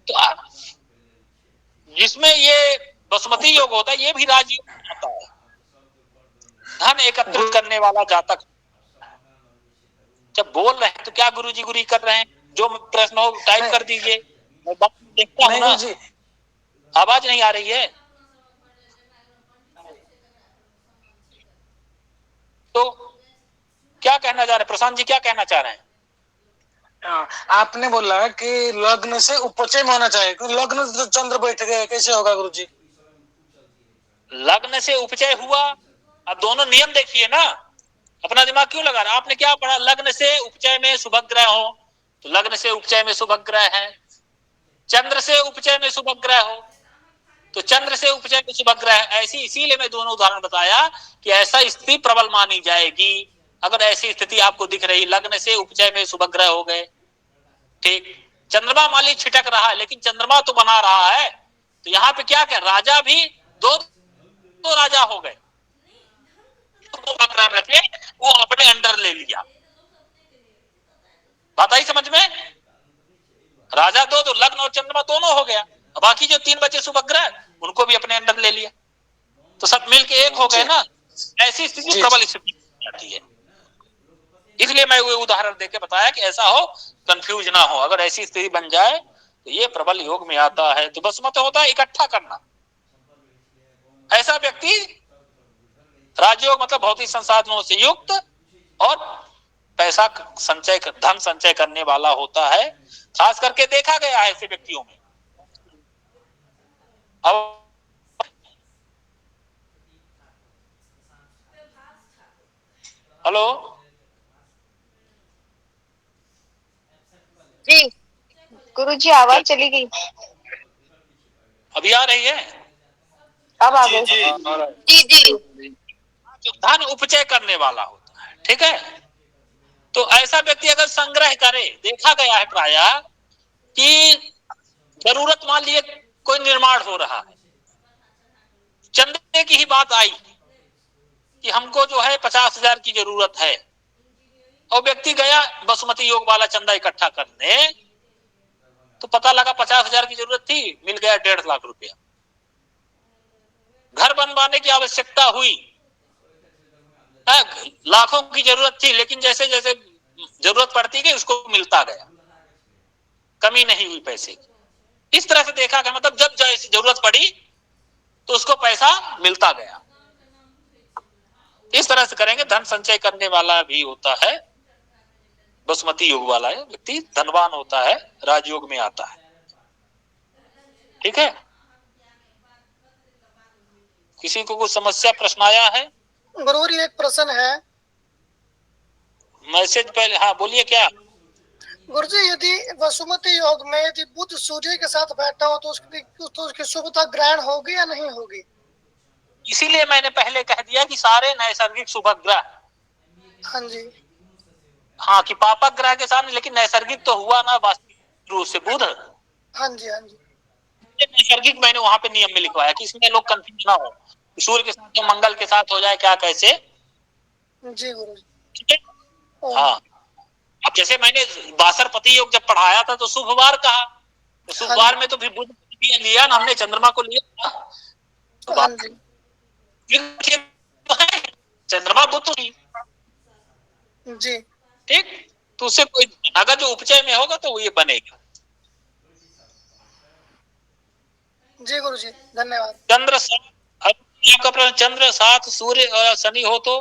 तो जिसमें ये बसुमती योग होता है, ये भी राजयोग होता है, धन एकत्रित करने वाला जातक। जब बोल रहे हैं तो क्या गुरुजी गुरी कर रहे हैं? जो प्रश्न हो टाइप कर दीजिए, मैं देखता हूं ना। आवाज नहीं आ रही है तो क्या कहना चाह रहे हैं प्रशांत जी, क्या कहना चाह रहे हैं? आपने बोला कि लग्न से उपचय में होना चाहिए, लग्न तो चंद्र बैठ गए, कैसे होगा गुरुजी? लग्न से उपचय हुआ, अब दोनों नियम देखिए ना, अपना दिमाग क्यों लगा रहे? आपने क्या पढ़ा? लग्न से उपचय में शुभ ग्रह हो, तो लग्न से उपचय में शुभ ग्रह है। चंद्र से उपचय में शुभ ग्रह हो, तो चंद्र से उपचय में शुभ ग्रह है। ऐसी, इसीलिए मैं दोनों उदाहरण बताया कि ऐसा स्थिति प्रबल मानी जाएगी। अगर ऐसी स्थिति आपको दिख रही, लग्न से उपचय में शुभ ग्रह हो गए, ठीक, चंद्रमा मान लीजिए छिटक रहा है, लेकिन चंद्रमा तो बना रहा है, तो यहाँ पे क्या कह, राजा भी दो राजा हो गए, रखे, वो अपने अंडर ले लिया। बात आई समझ में? राजा दो, तो लग्न और चंद्रमा दोनों हो गया, बाकी जो 3 बचे शुभ ग्रह उनको भी अपने अंडर ले लिया, तो सब मिलके एक हो गए ना। ऐसी स्थिति प्रबल स्थिति आती है, इसलिए मैं वो उदाहरण देके बताया कि ऐसा हो, कंफ्यूज ना हो। अगर ऐसी स्थिति बन जाए तो ये प्रबल योग में आता है। तो बसुमती होता है इकट्ठा करना। ऐसा व्यक्ति राजयोग मतलब भौतिक संसाधनों से युक्त और पैसा संचय, धन संचय करने वाला होता है। खास करके देखा गया है ऐसे व्यक्तियों में। हेलो जी गुरुजी आवाज चली गई, अभी आ रही है? अब आ गई। जी जी जो धन उपचय करने वाला होता है, ठीक है, तो ऐसा व्यक्ति अगर संग्रह करे, देखा गया है प्रायः कि जरूरत मान लिए कोई निर्माण हो रहा है, चंदे की ही बात आई कि हमको जो है 50,000 की जरूरत है, और व्यक्ति गया बासमती योग वाला चंदा इकट्ठा करने, तो पता लगा 50,000 की जरूरत थी, मिल गया 1.5 लाख रुपया। घर बनवाने की आवश्यकता हुई, लाखों की जरूरत थी, लेकिन जैसे जैसे जरूरत पड़ती गई उसको मिलता गया, कमी नहीं हुई पैसे की। इस तरह से देखा गया, मतलब जब जैसी जरूरत पड़ी तो उसको पैसा मिलता गया। इस तरह से करेंगे। धन संचय करने वाला भी होता है, बासमती योग वाला है व्यक्ति धनवान होता है, राजयोग में आता है। ठीक है, किसी को कुछ समस्या प्रश्न आया है? गुरुजी एक प्रश्न है। मैसेज पहले, हाँ बोलिए क्या? गुरुजी यदि वसुमती योग में यदि बुध सूर्य के साथ बैठा हो तो उसकी शुभता ग्रहण होगी या नहीं होगी? इसीलिए मैंने पहले कह दिया कि सारे नैसर्गिक शुभ ग्रह, हाँ जी, हाँ, कि पापक ग्रह के सामने, लेकिन नैसर्गिक तो हुआ ना वास्तविक रूप से बुध। हाँ जी, हाँ जी, नैसर्गिक मैंने वहां पे नियम में लिखवाया कि इसमें लोग कंफ्यूज ना हो, सूर्य के साथ तो मंगल के साथ हो जाए क्या, कैसे? जी गुरुजी। ठीक है, हाँ। अब जैसे मैंने बासरपति योग जब पढ़ाया था तो शुभवार कहा, तो शुभवार में तो फिर बुध लिया ना हमने, चंद्रमा को लिया, तो हाँ जी, चंद्रमा बुध जी ठीक, तो उससे कोई अगर जो उपचय में होगा तो वो ये बनेगा। जी गुरुजी, धन्यवाद। चंद्र आपका प्रश्न, चंद्र साथ सूर्य और शनि हो तो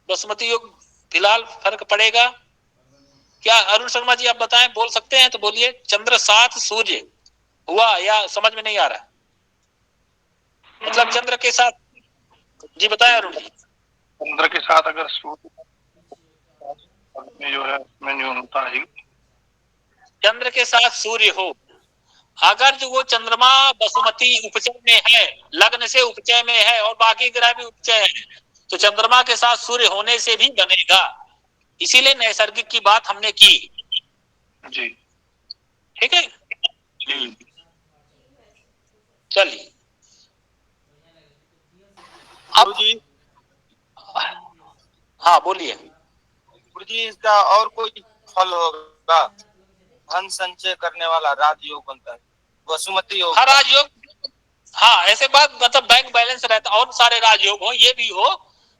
बासमती योग फिलहाल फर्क पड़ेगा क्या? अरुण शर्मा जी आप बताएं, बोल सकते हैं तो बोलिए। चंद्र साथ सूर्य हुआ या समझ में नहीं आ रहा? मतलब चंद्र के साथ, जी बताएं अरुण जी। चंद्र के साथ अगर सूर्य में जो है उसमें न्यूनता है, चंद्र के साथ सूर्य हो, अगर जो वो चंद्रमा बासुमती उपचय में है, लग्न से उपचय में है और बाकी ग्रह भी उपचय है, तो चंद्रमा के साथ सूर्य होने से भी बनेगा। इसीलिए नैसर्गिक की बात हमने की। जी ठीक है, चलिए अब गुरुजी, हाँ बोलिए। गुरुजी इसका और कोई फल होगा? धन संचय करने वाला राजयोग बनता है, वसुमती योग। हर राजयोग, हाँ ऐसे बात, मतलब बैंक बैलेंस रहता, और सारे राजयोग हो, ये भी हो,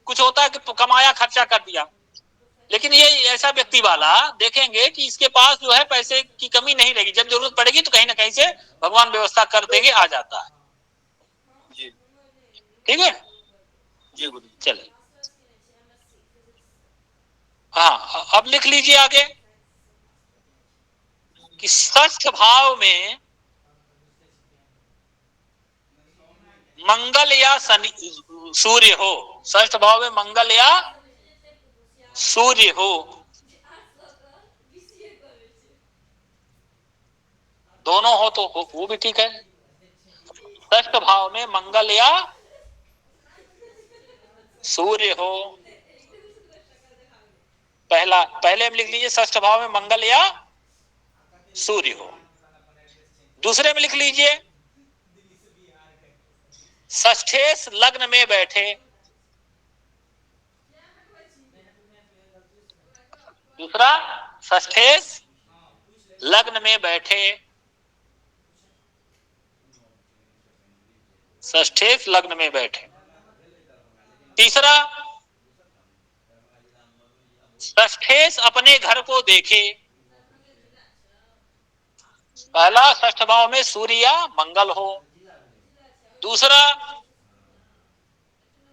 कुछ होता है कि कमाया खर्चा कर दिया, लेकिन ये ऐसा व्यक्ति वाला देखेंगे कि इसके पास जो है पैसे की कमी नहीं रहेगी, जब जरूरत पड़ेगी तो कहीं ना कहीं से भगवान व्यवस्था कर देंगे, आ जाता है। जी ठीक है, जी गुरु। चलिए, हाँ अब लिख लीजिए आगे कि षष्ठ भाव में मंगल या शनि सूर्य हो, षष्ठ भाव में मंगल या सूर्य हो, दोनों हो तो वो भी ठीक है। षष्ठ भाव में मंगल या सूर्य हो, पहले में लिख लीजिए षष्ठ भाव में मंगल या सूर्य हो। दूसरे में लिख लीजिए षष्ठेश लग्न में बैठे, दूसरा षष्ठेश लग्न में बैठे, षष्ठेश लग्न में बैठे। तीसरा षष्ठेश अपने घर को देखे, पहला षष्ठ भाव में सूर्य या मंगल हो, दूसरा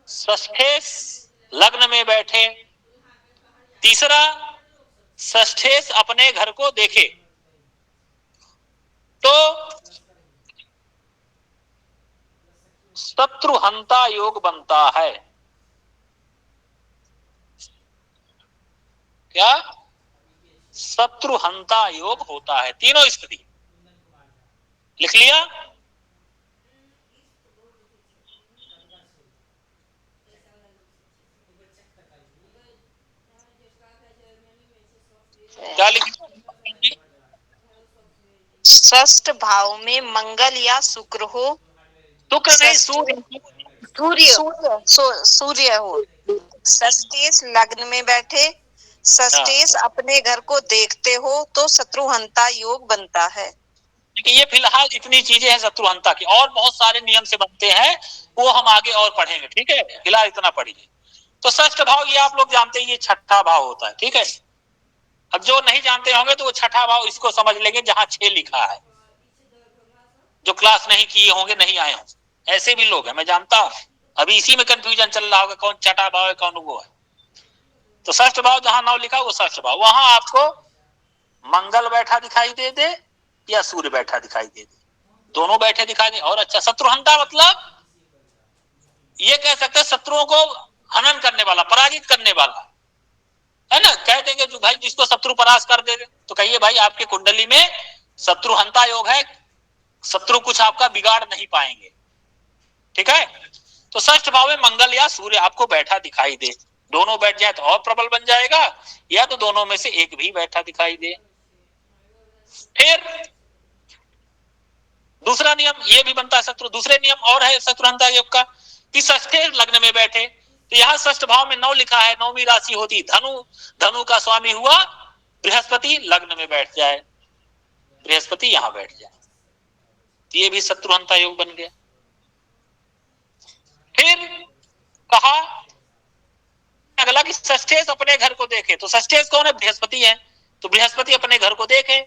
षष्ठेश लग्न में बैठे, तीसरा षष्ठेश अपने घर को देखे। तो शत्रुहंता योग बनता है। क्या? शत्रुहंता योग होता है। तीनों स्थिति लिख लिया? क्या लिखा? षष्ठ भाव में मंगल या शुक्र हो, शुक्र नहीं, सूर्य। सूर्य हो, षष्ठेश लग्न में बैठे, षष्ठेश अपने घर को देखते हो तो शत्रुहंता योग बनता है। ये फिलहाल इतनी चीजें हैं शत्रुहंता की, और बहुत सारे नियम से बनते हैं, वो हम आगे और पढ़ेंगे। ठीक है, फिलहाल इतना पढ़िए। तो षष्ठ भाव ये आप लोग जानते हैं, ये छठा भाव होता है। ठीक है, अब जो नहीं जानते होंगे तो वो छठा भाव इसको समझ लेंगे जहां 6 लिखा है। जो क्लास नहीं किए होंगे, नहीं आए होंगे, ऐसे भी लोग हैं, मैं जानता हूं। अभी इसी में कंफ्यूजन चल रहा होगा, कौन छठा भाव है कौन वो है। तो षष्ठ भाव जहां 9 लिखा वो षष्ठ भाव, वहां आपको मंगल बैठा दिखाई दे या सूर्य बैठा दिखाई दे, दोनों बैठे दिखाई दे। और अच्छा, शत्रुहंता मतलब ये कह सकते हैं शत्रुओं को हनन करने वाला, पराजित करने वाला, है ना। कह देंगे जो भाई जिसको शत्रु परास्त कर दे, तो कहिए भाई आपके कुंडली में शत्रुहंता योग है, शत्रु कुछ आपका बिगाड़ नहीं पाएंगे। ठीक है, तो षष्ठ भाव में मंगल या सूर्य आपको बैठा दिखाई दे, दोनों बैठ जाए तो और प्रबल बन जाएगा, या तो दोनों में से एक भी बैठा दिखाई दे। फिर दूसरा नियम ये भी बनता है शत्रु, दूसरे नियम और है शत्रुहंता योग का कि षष्ठे लग्न में बैठे। तो यहाँ षष्ठ भाव में 9 लिखा है, 9वीं राशि होती धनु, धनु का स्वामी हुआ बृहस्पति, लग्न में बैठ जाए, बृहस्पति यहां बैठ जाए, तो ये भी शत्रुहंता योग बन गया। फिर कहा अगला कि षष्ठेश अपने घर को देखे, तो षष्ठेश कौन है? बृहस्पति है, तो बृहस्पति अपने घर को देखे।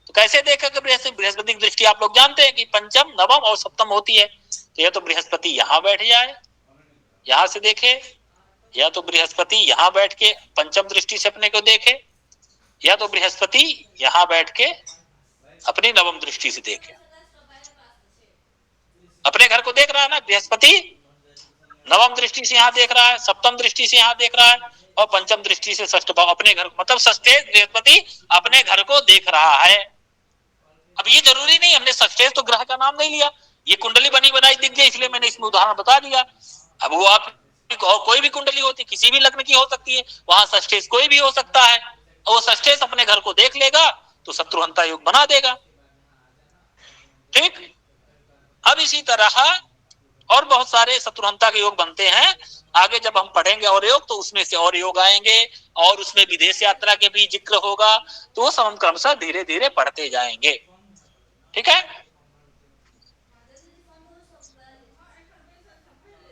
तो कैसे देखेगा बृहस्पति की दृष्टि आप लोग जानते हैं कि पंचम, नवम और सप्तम होती है। तो या तो बृहस्पति यहां बैठ जाए, यहां से देखे, या तो बृहस्पति यहां बैठ के पंचम दृष्टि से अपने को देखे, या तो बृहस्पति यहां बैठ के अपनी नवम दृष्टि से देखे। अपने घर को देख रहा है ना बृहस्पति, नवम दृष्टि से यहां देख रहा है, सप्तम दृष्टि से यहां देख रहा है, और पंचम दृष्टि से षष्ठ भाव अपने घर, मतलब षष्ठेश बृहस्पति अपने घर को देख रहा है। अब ये जरूरी नहीं, हमने षष्ठेश तो ग्रह का नाम नहीं लिया, ये कुंडली बनी बनाई दिख गई, इसलिए मैंने इसमें उदाहरण बता दिया। अब वो आप कोई भी कुंडली होती, किसी भी लग्न की हो सकती है, वहां षष्ठेश कोई भी हो सकता है, और वो षष्ठेश अपने घर को देख लेगा तो शत्रुहंता योग बना देगा। ठीक, अब इसी तरह और बहुत सारे शत्रुहंता के योग बनते हैं, आगे जब हम पढ़ेंगे और योग तो उसमें से और योग आएंगे, और उसमें विदेश यात्रा के भी जिक्र होगा, तो वो सब हम क्रमशः धीरे धीरे पढ़ते जाएंगे। ठीक है,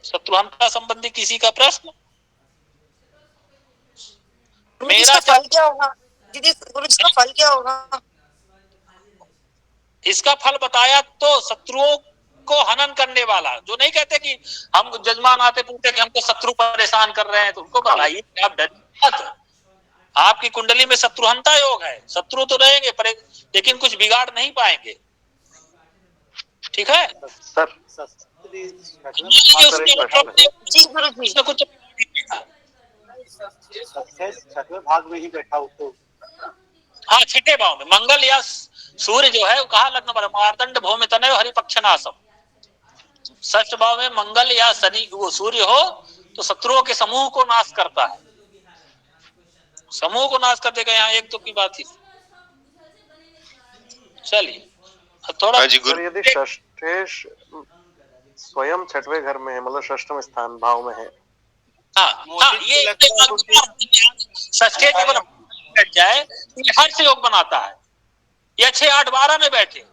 शत्रुहंता संबंधी किसी का प्रश्न? मेरा फल क्या होगा दीदी? गुरु जी का फल क्या होगा? इसका फल बताया, तो शत्रुओं को हनन करने वाला, जो नहीं कहते कि हम जजमान आते पूछते कि हमको शत्रु परेशान कर रहे हैं, तो उनको बताइए आप डरिए मत, आपकी कुंडली में शत्रुहंता योग है, शत्रु तो रहेंगे पर लेकिन कुछ बिगाड़ नहीं पाएंगे। ठीक है सर, कुछ छठवें भाग में ही बैठा हो तो, हाँ छठे भाव में मंगल या सूर्य जो है, कहा लग्न पर मार्तंड भौम तनय हरिपक्षनासम, षष्ठ भाव में मंगल या शनि वो सूर्य हो तो शत्रुओं के समूह को नाश करता है, समूह को नाश कर देगा। यहाँ एक तो की बात थी। चलिए थोड़ा यदि षष्ठेश स्वयं छठवें घर में है, मतलब षष्ठम स्थान भाव में है, हाँ ये षष्ठे जब बैठ जाए तो हर से योग बनाता है, या 6, 8, 12 में बैठे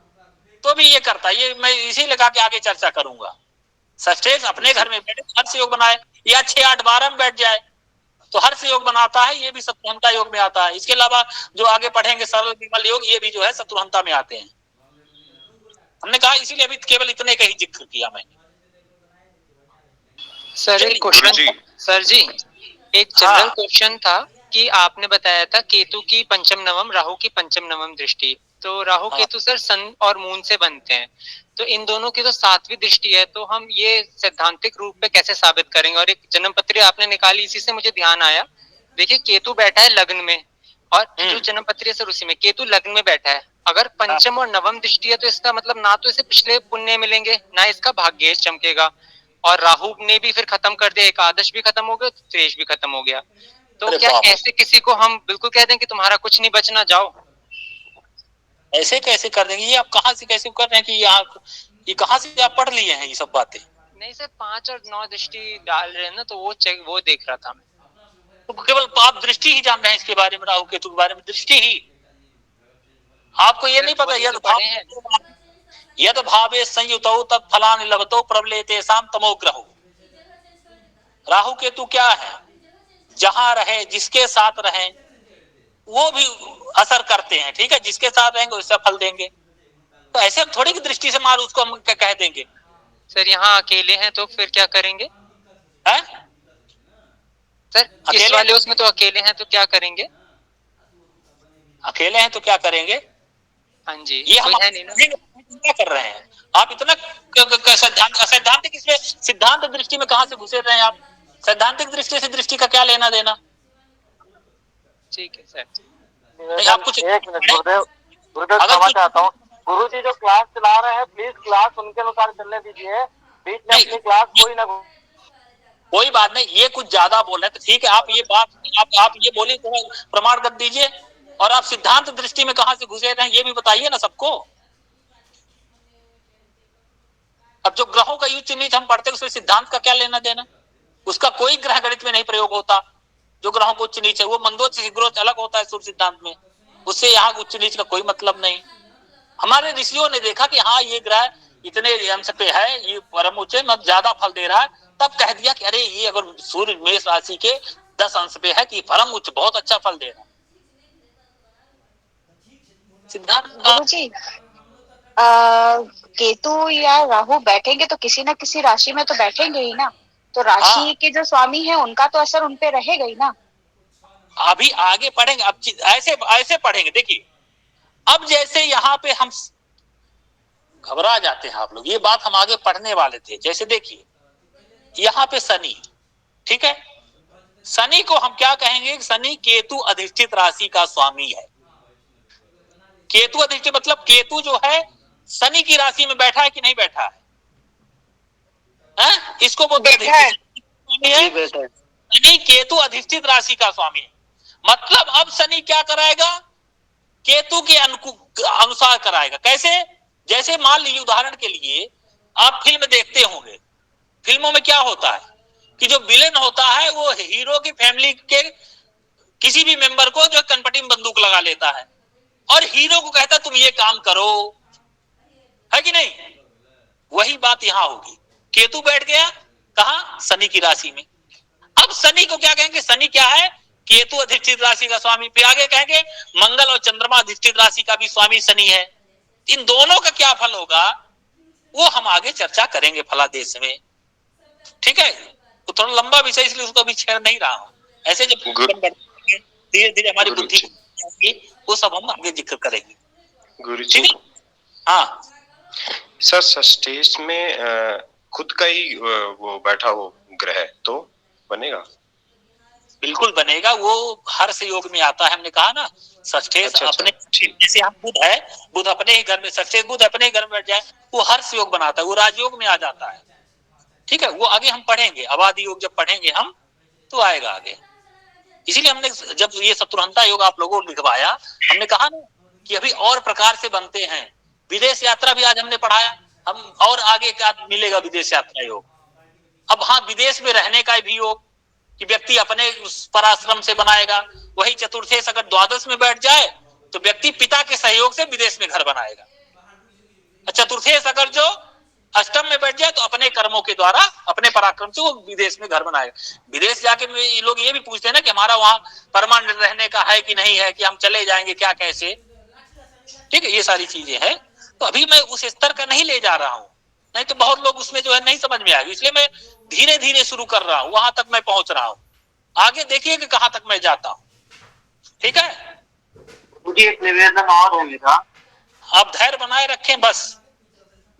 तो भी ये करता है, ये मैं इसी लगा के आगे चर्चा करूंगा। षष्ठेश अपने घर में बैठे हर से योग बनाए, या 6, 8, 12 में बैठ जाए तो हर से योग बनाता है, ये भी शत्रुहंता योग में आता है। इसके अलावा जो आगे पढ़ेंगे सरल विमल योग, ये भी जो है शत्रुहंता में आते हैं। हमने कहा इसीलिए अभी केवल इतने का ही जिक्र किया मैंने। सर एक क्वेश्चन, सर जी एक जनरल क्वेश्चन था कि आपने बताया था केतु की पंचम नवम, राहु की पंचम नवम दृष्टि, तो राहु केतु सर सन और मून से बनते हैं, तो इन दोनों की तो 7वीं दृष्टि है, तो हम ये सैद्धांतिक रूप पे कैसे साबित करेंगे? और एक जन्म पत्री आपने निकाली, इसी से मुझे ध्यान आया देखिए केतु बैठा है लग्न में, और जो जन्म पत्री है सर उसी में केतु लग्न में बैठा है। अगर पंचम और नवम दृष्टि है तो इसका मतलब ना तो इसे पिछले पुण्य मिलेंगे, ना इसका भाग्य चमकेगा। और राहु ने भी फिर खत्म कर दिया, एकादश भी खत्म हो गया, त्रेश भी खत्म हो गया। तो क्या ऐसे किसी को हम बिल्कुल कह दें कि तुम्हारा कुछ नहीं बचना, जाओ? ऐसे कैसे कर देंगे? ये आप कहाँ से कैसे कर रहे हैं कि ये कहाँ से आप पढ़ लिए हैं ये सब बातें? नहीं सर, 5 और 9 दृष्टि डाल रहे हैं ना, तो वो देख रहा था मैं। तो केवल आप दृष्टि ही जान रहे हैं इसके बारे में, राहु केतु के बारे में दृष्टि ही, आपको ये नहीं पता यद भावे संयुतौ तत् फलानि लभतो प्रबलेतेषां तमोग्रहो। राहु केतु क्या है? जहां रहे, जिसके साथ रहे वो भी असर करते हैं, ठीक है? जिसके साथ रहेंगे उससे फल देंगे। तो ऐसे हम थोड़ी की दृष्टि से मार उसको हम कह देंगे। सर यहाँ अकेले हैं तो फिर क्या करेंगे? है सर इस वाले उसमें तो अकेले हैं तो क्या करेंगे? अकेले हैं तो क्या करेंगे? हाँ जी, ये हम है नहीं ना। क्या कर रहे हैं आप? इतना सैद्धांतिक इसमें सिद्धांत दृष्टि में कहां से घुसे रहे हैं आप? सैद्धांतिक दृष्टि से दृष्टि का क्या लेना देना? ठीक है सर। नहीं, आप कुछ एक मिनट गुरुदेव क्षमा चाहता हूँ। गुरु जी जो क्लास चला रहे हैं प्लीज क्लास उनके अनुसार चलने दीजिए, बीच में अपनी क्लास कोई बात नहीं। ये कुछ ज्यादा बोल रहे हैं तो ठीक है, आप ये बात आप ये बोलिए, प्रमाण कर दीजिए। और आप सिद्धांत दृष्टि में कहां से घुसे रहे हैं ये भी बताइए ना सबको। अब जो ग्रहों का उच्च नीच हम पढ़ते हैं उसमें सिद्धांत का क्या लेना देना? उसका कोई ग्रह गणित में नहीं प्रयोग होता। जो ग्रहों को उच्च नीच है वो मंदोच्च ग्रोच अलग होता है सूर्य सिद्धांत में, उससे यहाँ उच्च नीच का कोई मतलब नहीं। हमारे ऋषियों ने देखा कि हाँ ये ग्रह इतने अंश पे है, ये परम उच्च मतलब ज्यादा फल दे रहा है, तब कह दिया कि अरे ये अगर सूर्य मेष राशि के 10 अंश पे है कि परम उच्च बहुत अच्छा फल दे रहा है। गुरु जी केतु या राहु बैठेंगे तो किसी न किसी राशि में तो बैठेंगे ही ना, तो राशि के जो स्वामी है उनका तो असर उनपे रहेगा ही ना। अभी आगे पढ़ेंगे, अब ऐसे पढ़ेंगे। देखिए अब जैसे यहाँ पे हम घबरा जाते हैं आप लोग, ये बात हम आगे पढ़ने वाले थे। जैसे देखिए यहाँ पे शनि, ठीक है, शनि को हम क्या कहेंगे? शनि केतु अधिष्ठित राशि का स्वामी है। केतु अधिष्ठित मतलब केतु जो है शनि की राशि में बैठा है कि नहीं बैठा है? इसको बोलते हैं शनि केतु अधिष्ठित राशि का स्वामी है। मतलब अब शनि क्या कराएगा? केतु के अनुसार कराएगा। कैसे? जैसे मान लीजिए उदाहरण के लिए आप फिल्म देखते होंगे, फिल्मों में क्या होता है कि जो विलेन होता है वो हीरो की फैमिली के किसी भी मेंबर को जो कनपटी में बंदूक लगा लेता है और हीरो को कहता तुम ये काम करो, है कि नहीं? वही बात यहां होगी। केतु बैठ गया कहां? शनि की राशि में। अब शनि को क्या कहेंगे? शनि क्या है? केतु अधिष्ठित राशि का स्वामी। फिर आगे कहेंगे मंगल और चंद्रमा अधिष्ठित राशि का भी स्वामी शनि है। इन दोनों का क्या फल होगा वो हम आगे चर्चा करेंगे फलादेश में, ठीक है? तो थोड़ा लंबा विषय इसलिए उसको अभी छेड़ नहीं रहा हूं। ऐसे जब धीरे धीरे हमारी बुद्धि वो सब हम आगे जिक्र करेंगे। गुरुजी हाँ सर, षष्ठेश में खुद का ही वो बैठा हो ग्रह तो बनेगा? बिल्कुल बनेगा, वो हर्ष योग में आता है। हमने कहा ना षष्ठेश अपने जैसे हम बुध अपने ही घर में, षष्ठेश बुध अपने ही घर में बैठ जाए वो हर्ष योग बनाता है, वो राजयोग में आ जाता है, ठीक है? वो आगे हम पढ़ेंगे, अवादि योग जब पढ़ेंगे हम तो आएगा आगे। इसीलिए हमने जब ये शत्रुहंता योग आप लोगों को लिखवाया, हमने कहा ना कि अभी और प्रकार से बनते हैं। विदेश यात्रा भी आज हमने पढ़ाया, हम और आगे क्या मिलेगा विदेश यात्रा योग। अब हाँ विदेश में रहने का भी योग कि व्यक्ति अपने पराश्रम से बनाएगा। वही चतुर्थेश अगर द्वादश में बैठ जाए तो व्यक्ति पिता के सहयोग से विदेश में घर बनाएगा। चतुर्थेश अगर जो अष्टम में बैठ जाए तो अपने कर्मों के द्वारा अपने पराक्रम से वो विदेश में घर बनाएगा। विदेश जाके लोग ये भी पूछते हैं ना कि हमारा वहां परमानेंट रहने का है कि नहीं है, कि हम चले जाएंगे क्या कैसे, ठीक है? ये सारी चीजें हैं। तो अभी मैं उस स्तर का नहीं ले जा रहा हूँ, नहीं तो बहुत लोग उसमें जो है नहीं समझ में आएगी, इसलिए मैं धीरे धीरे शुरू कर रहा हूँ, वहां तक मैं पहुंच रहा हूँ। आगे देखिए कि कहां तक मैं जाता हूँ, ठीक है? मुझे एक निवेदन और है मेरा, आप धैर्य बनाए रखें बस।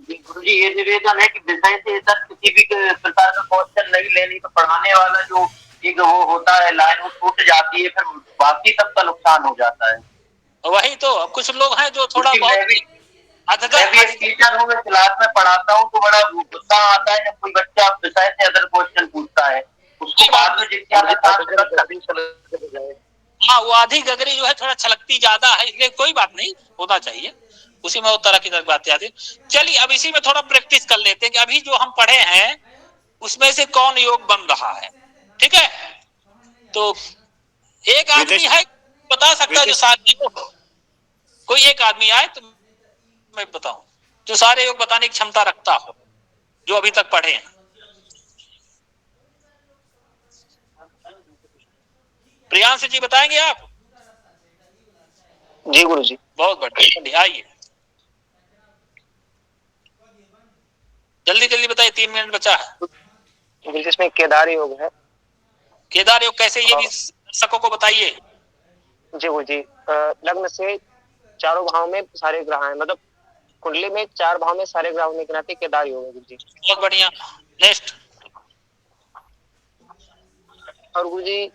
गुरु जी ये निवेदन है कि विषय से इधर किसी भी प्रकार का क्वेश्चन नहीं लेनी, तो पढ़ाने वाला जो एक वो होता है लाइन, वो टूट जाती है, फिर बाकी सबका नुकसान हो जाता है। वही तो, अब कुछ लोग हैं जो थोड़ा बहुत मैं भी एक टीचर हूँ, मैं क्लास में पढ़ाता हूँ, तो बड़ा गुस्सा आता है जब कोई बच्चा विषय से अदर क्वेश्चन पूछता है, उसको बाद में जिज्ञासा हाँ, वो आधी गगरी जो है थोड़ा छलकती ज्यादा है, इसलिए कोई बात नहीं, होना चाहिए, उसी में वो तरह की बातें आती। चलिए अब इसी में थोड़ा प्रैक्टिस कर लेते हैं कि अभी जो हम पढ़े हैं उसमें से कौन योग बन रहा है। ठीक है, तो एक आदमी है बता सकता है जो सारे योग, कोई एक आदमी आए तो मैं बताऊं जो सारे योग बताने की क्षमता रखता हो, जो अभी तक पढ़े हैं। प्रियांश जी बताएंगे आप? जी गुरु जी। बहुत बढ़िया, आइए जल्दी जल्दी बताइए, 3 मिनट बचा है। जिसमें केदार योग है। केदार योग कैसे, ये भी दर्शकों को बताइए। जी गुरु जी, लग्न से चारों भाव में सारे ग्रह हैं, मतलब कुंडली में 4 भाव में सारे ग्रह होने के नाते केदार योग है गुरु जी। बहुत बढ़िया, नेक्स्ट। और गुरु जी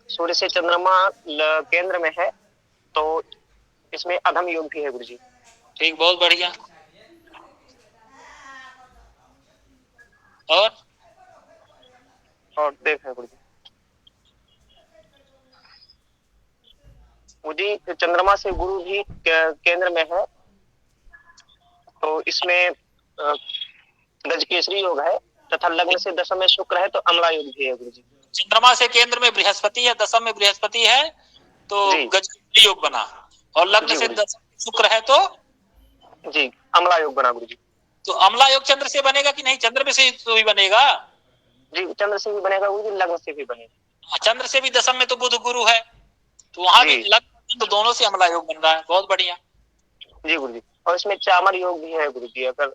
सूर्य से चंद्रमा केंद्र में है, तो इसमें अधम योग भी है गुरु जी। ठीक, बहुत बढ़िया। और देख है गुरु जी, मुझे चंद्रमा से गुरु भी केंद्र में है, तो इसमें गजकेसरी योग है, तथा लग्न से दशम में शुक्र है, तो अमला योग भी है गुरु जी। चंद्रमा से केंद्र में बृहस्पति है, दशम में बृहस्पति है, तो गजकेसरी योग बना, और लग्न से दशम में शुक्र है तो जी अमला योग बना गुरु जी। तो अमला योग चंद्र से बनेगा कि नहीं? चंद्र में से तो भी बनेगा जी, चंद्र से भी बनेगा गुरु जी, लग्न से भी बनेगा। चंद्र से भी दशम में तो बुध गुरु है, तो वहां भी लग्न, तो दोनों से अमला योग बन रहा है। बहुत बढ़िया जी गुरु जी। और इसमें चामर योग भी है गुरु जी, अगर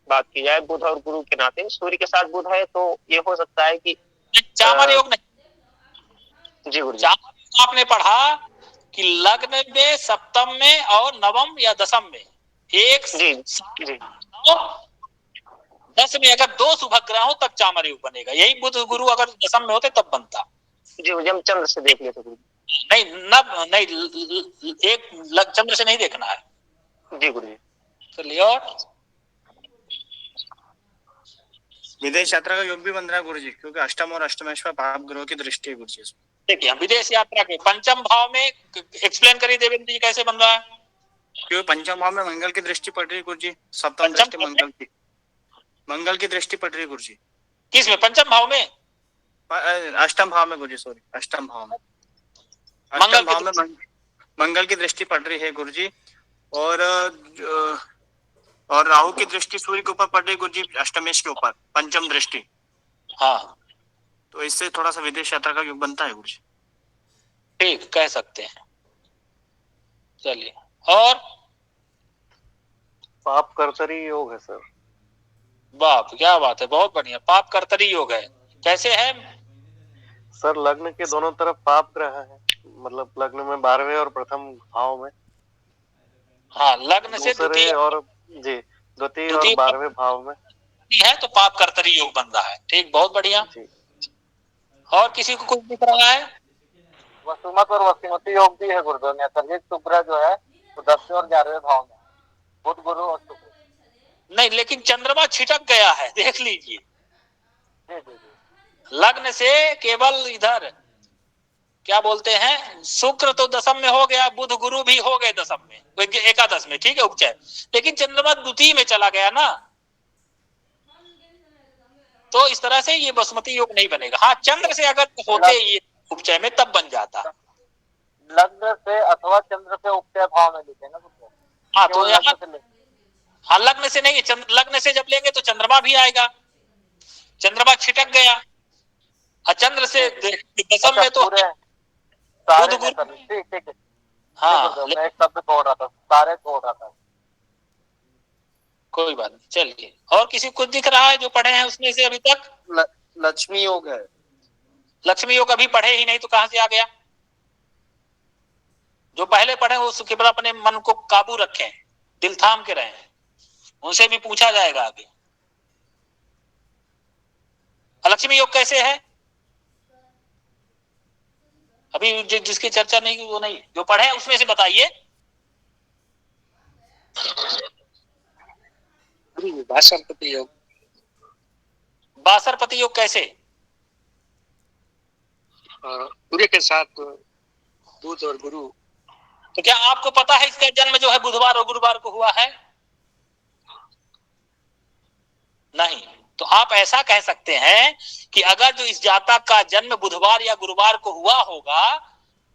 बात की जाए बुध और गुरु के नाते, सूर्य के साथ बुध है, तो ये हो सकता है कि चामर योग नहीं। जी गुरु जी, आपने पढ़ा कि लग्न में, सप्तम में और नवम या दशम में एक जी 10 में अगर 2 शुभ ग्रह हो तब चामर योग बनेगा। यही बुध गुरु अगर दशम में होते तब बनता। जी हम चंद्र से देख लेते गुरु। नहीं, नहीं, एक चंद्र से नहीं देखना है। जी गुरु जी। चलिए, और विदेश यात्रा का योग भी बन रहा है गुरु जी, क्योंकि अष्टम और अष्टमेश्वर पाप ग्रहों की दृष्टि है गुरु जी। देखिए, विदेश यात्रा के पंचम भाव में एक्सप्लेन करिए देवेंद्र जी, कैसे बन रहा है? क्योंकि पंचम भाव में मंगल की दृष्टि पड़ रही है गुरु जी, सप्तम दृष्टि मंगल की दृष्टि पड़ रही है गुरु जी। किस में? पंचम भाव में? अष्टम भाव में गुरु जी, सॉरी, अष्टम भाव में, अष्टम भाव में मंगल की दृष्टि पड़ रही है गुरु जी। और राहु की दृष्टि सूर्य के ऊपर पड़ रही है गुरु जी, अष्टमेश के ऊपर, पंचम दृष्टि। हाँ, तो इससे थोड़ा सा विदेश यात्रा का योग बनता है गुरु जी। ठीक, कह सकते हैं। चलिए, और पाप कर्तरी योग है सर। बाप, क्या बात है, बहुत बढ़िया। पाप कर्तरी योग है, कैसे है सर? लग्न के दोनों तरफ पाप ग्रह है, मतलब लग्न में 12वें और प्रथम भाव में। हाँ, लग्न से द्वितीय और जी द्वितीय और 12वें भाव में है, तो पाप कर्तरी योग बन रहा है। ठीक, बहुत बढ़िया। और किसी को कुछ दिख रहा है? वसुमत और वसीमती योग भी है गुरुदेव ने। सर्विक शुक्र जो है तो 10वें और 11वें भाव में, बुध गुरु और शुक्र नहीं, लेकिन चंद्रमा छिटक गया है, देख लीजिए। लग्न से केवल इधर क्या बोलते हैं, शुक्र तो दशम में हो गया, बुध गुरु भी हो गए दशम में, एकादश में, ठीक है, उपचय। लेकिन चंद्रमा द्वितीय में चला गया ना, तो इस तरह से ये बसुमती योग नहीं बनेगा। हाँ, चंद्र से अगर होते ये उपचय में तब बन जाता। लग्न से अथवा चंद्र से उपचय भाव में लिखे ना। हाँ, तो यहाँ हाँ, लग्न से नहीं, लग्न से जब लेंगे तो चंद्रमा भी आएगा। चंद्रमा छिटक गया, चंद्र से दशम में तो बुध गुरु। ठीक, हाँ, मैं एक शब्द छोड़ रहा था, सारे छोड़ रहा था। कोई बात नहीं, चलिए। और किसी को दिख रहा है जो पढ़े हैं उसमें से अभी तक? लक्ष्मी योग है। लक्ष्मी योग अभी पढ़े ही नहीं तो कहां से आ गया? जो पहले पढ़े वो केवल अपने मन को काबू रखें, दिल थाम के रहें, उनसे भी पूछा जाएगा अभी। अलक्ष्मी योग कैसे है? अभी जिसकी चर्चा नहीं की वो नहीं, जो पढ़े उसमें से बताइए। बासरपति योग। बासरपति योग कैसे? सूर्य के साथ बुध और गुरु। तो क्या आपको पता है इसका जन्म जो है बुधवार और गुरुवार को हुआ है? नहीं। तो आप ऐसा कह सकते हैं कि अगर जो इस जातक का जन्म बुधवार या गुरुवार को हुआ होगा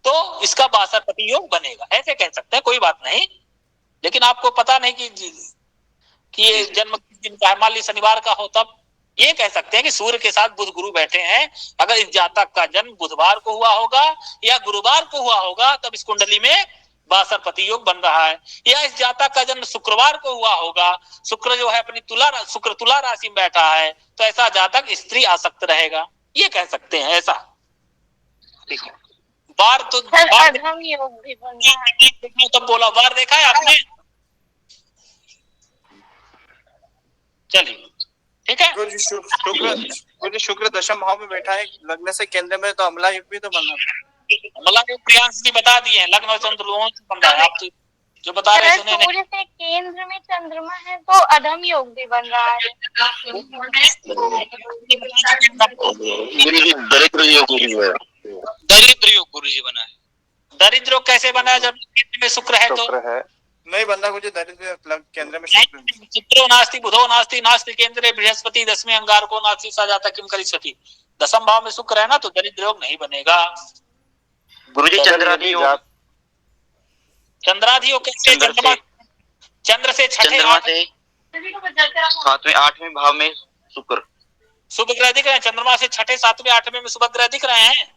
तो इसका बासरपति योग बनेगा, ऐसे कह सकते हैं, कोई बात नहीं। लेकिन आपको पता नहीं कि ये जन्म किस दिन का है, मान लीजिए शनिवार का हो, तब ये कह सकते हैं कि सूर्य के साथ बुध गुरु बैठे हैं। अगर इस जातक का जन्म बुधवार को हुआ होगा या गुरुवार को हुआ होगा तब इस कुंडली में बासरपति योग बन रहा है। या इस जातक का जन्म शुक्रवार को हुआ होगा, शुक्र जो है अपनी शुक्र तुला राशि में बैठा है, तो ऐसा जातक स्त्री आसक्त रहेगा, ये कह सकते हैं ऐसा। ठीक है। वार तो अधम योग भी बन रहा है। तब बोला वार देखा है आपने? चलिए ठीक है। शुक्र दशम भाव में बैठा है लग्न से केंद्र में, तो अमला योग भी तो बना। अमला योग प्रियांश जी बता दिए हैं, लग्न और चंद्र दोनों से बन रहा है। आप जो बता रहे सुने नहीं। सूर्य से केंद्र में चंद्रमा है तो अधम योग भी बन रहा है। दरिद्र योग गुरु जी बना है। दरिद्र योग कैसे बना है जब केंद्र में शुक्र है? तो नहीं बनना कुछ दरिद्र केंद्र में शुक्रो नास्ति बुधो नास्ति नास्ति केंद्रे बृहस्पति दसवें अंगारको नास्ति सा जाता किम करिष्यति। दसम भाव में शुक्र है ना, तो दरिद्र योग नहीं बनेगा। गुरुजी चंद्रादि योग। चंद्रादि योग कैसे? चंद्र से छठे सातवें आठवें भाव में शुक्र शुभ ग्रह दिख रहे हैं। चंद्रमा से छठे सातवें आठवें में शुभ ग्रह दिख रहे हैं।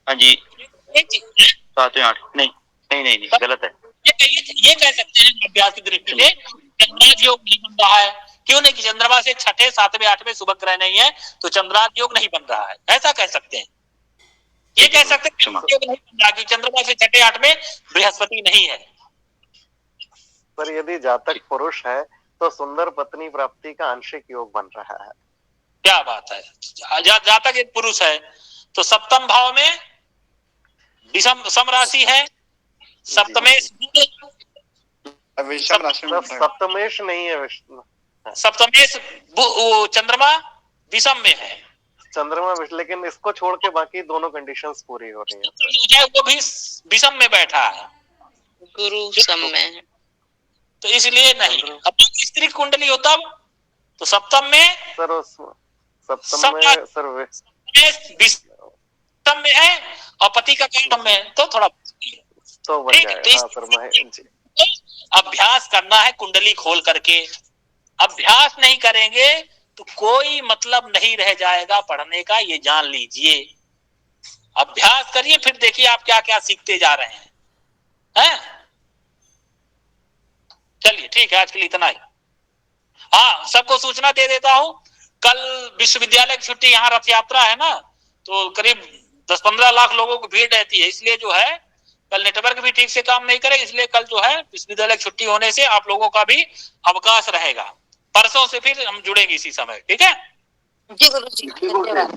हाँ जी, सातवें आठ नहीं गलत है। ये कह सकते हैं अभ्यास की दृष्टि से चंद्रादि योग नहीं बन रहा है। क्यों नहीं? कि चंद्रमा से छठे सातवें आठवें शुभ ग्रह नहीं है, तो चंद्रादि योग नहीं बन रहा है, ऐसा कह सकते हैं। ये कह सकते हैं योग नहीं बन रहा, चंद्रमा से छठे आठ में बृहस्पति नहीं है। पर यदि जातक पुरुष है तो सुंदर पत्नी प्राप्ति का आंशिक योग बन रहा है। क्या बात है। जातक एक पुरुष है तो सप्तम भाव में विषम सम राशि है, सप्तमेश सप्तमेश नहीं है, सप्तमेश चंद्रमा विषम में है। चंद्रमा लेकिन इसको छोड़ के बाकी दोनों कंडीशंस पूरी हो रही है। वो भी विषम में बैठा है, गुरु सम में है, तो इसलिए नहीं। अब स्त्री कुंडली होता तो सप्तम में सप्तम में विषम में है और पति का काम में, तो थोड़ा तो बन जाएगा। अभ्यास करना है कुंडली खोल करके। अभ्यास नहीं करेंगे तो कोई मतलब नहीं रह जाएगा पढ़ने का, ये जान लीजिए। अभ्यास करिए, फिर देखिए आप क्या क्या सीखते जा रहे हैं। चलिए ठीक है, आज के लिए इतना ही। हाँ, सबको सूचना दे देता हूं, कल विश्वविद्यालय की छुट्टी, यहाँ रथ यात्रा है ना, तो करीब 10-15 लाख लोगों को भीड़ रहती है, इसलिए जो है कल नेटवर्क भी ठीक से काम नहीं करे, इसलिए कल जो है विश्वविद्यालय की छुट्टी होने से आप लोगों का भी अवकाश रहेगा। परसों से फिर हम जुड़ेंगे इसी समय, ठीक है? जी गुरु जी, धन्यवाद।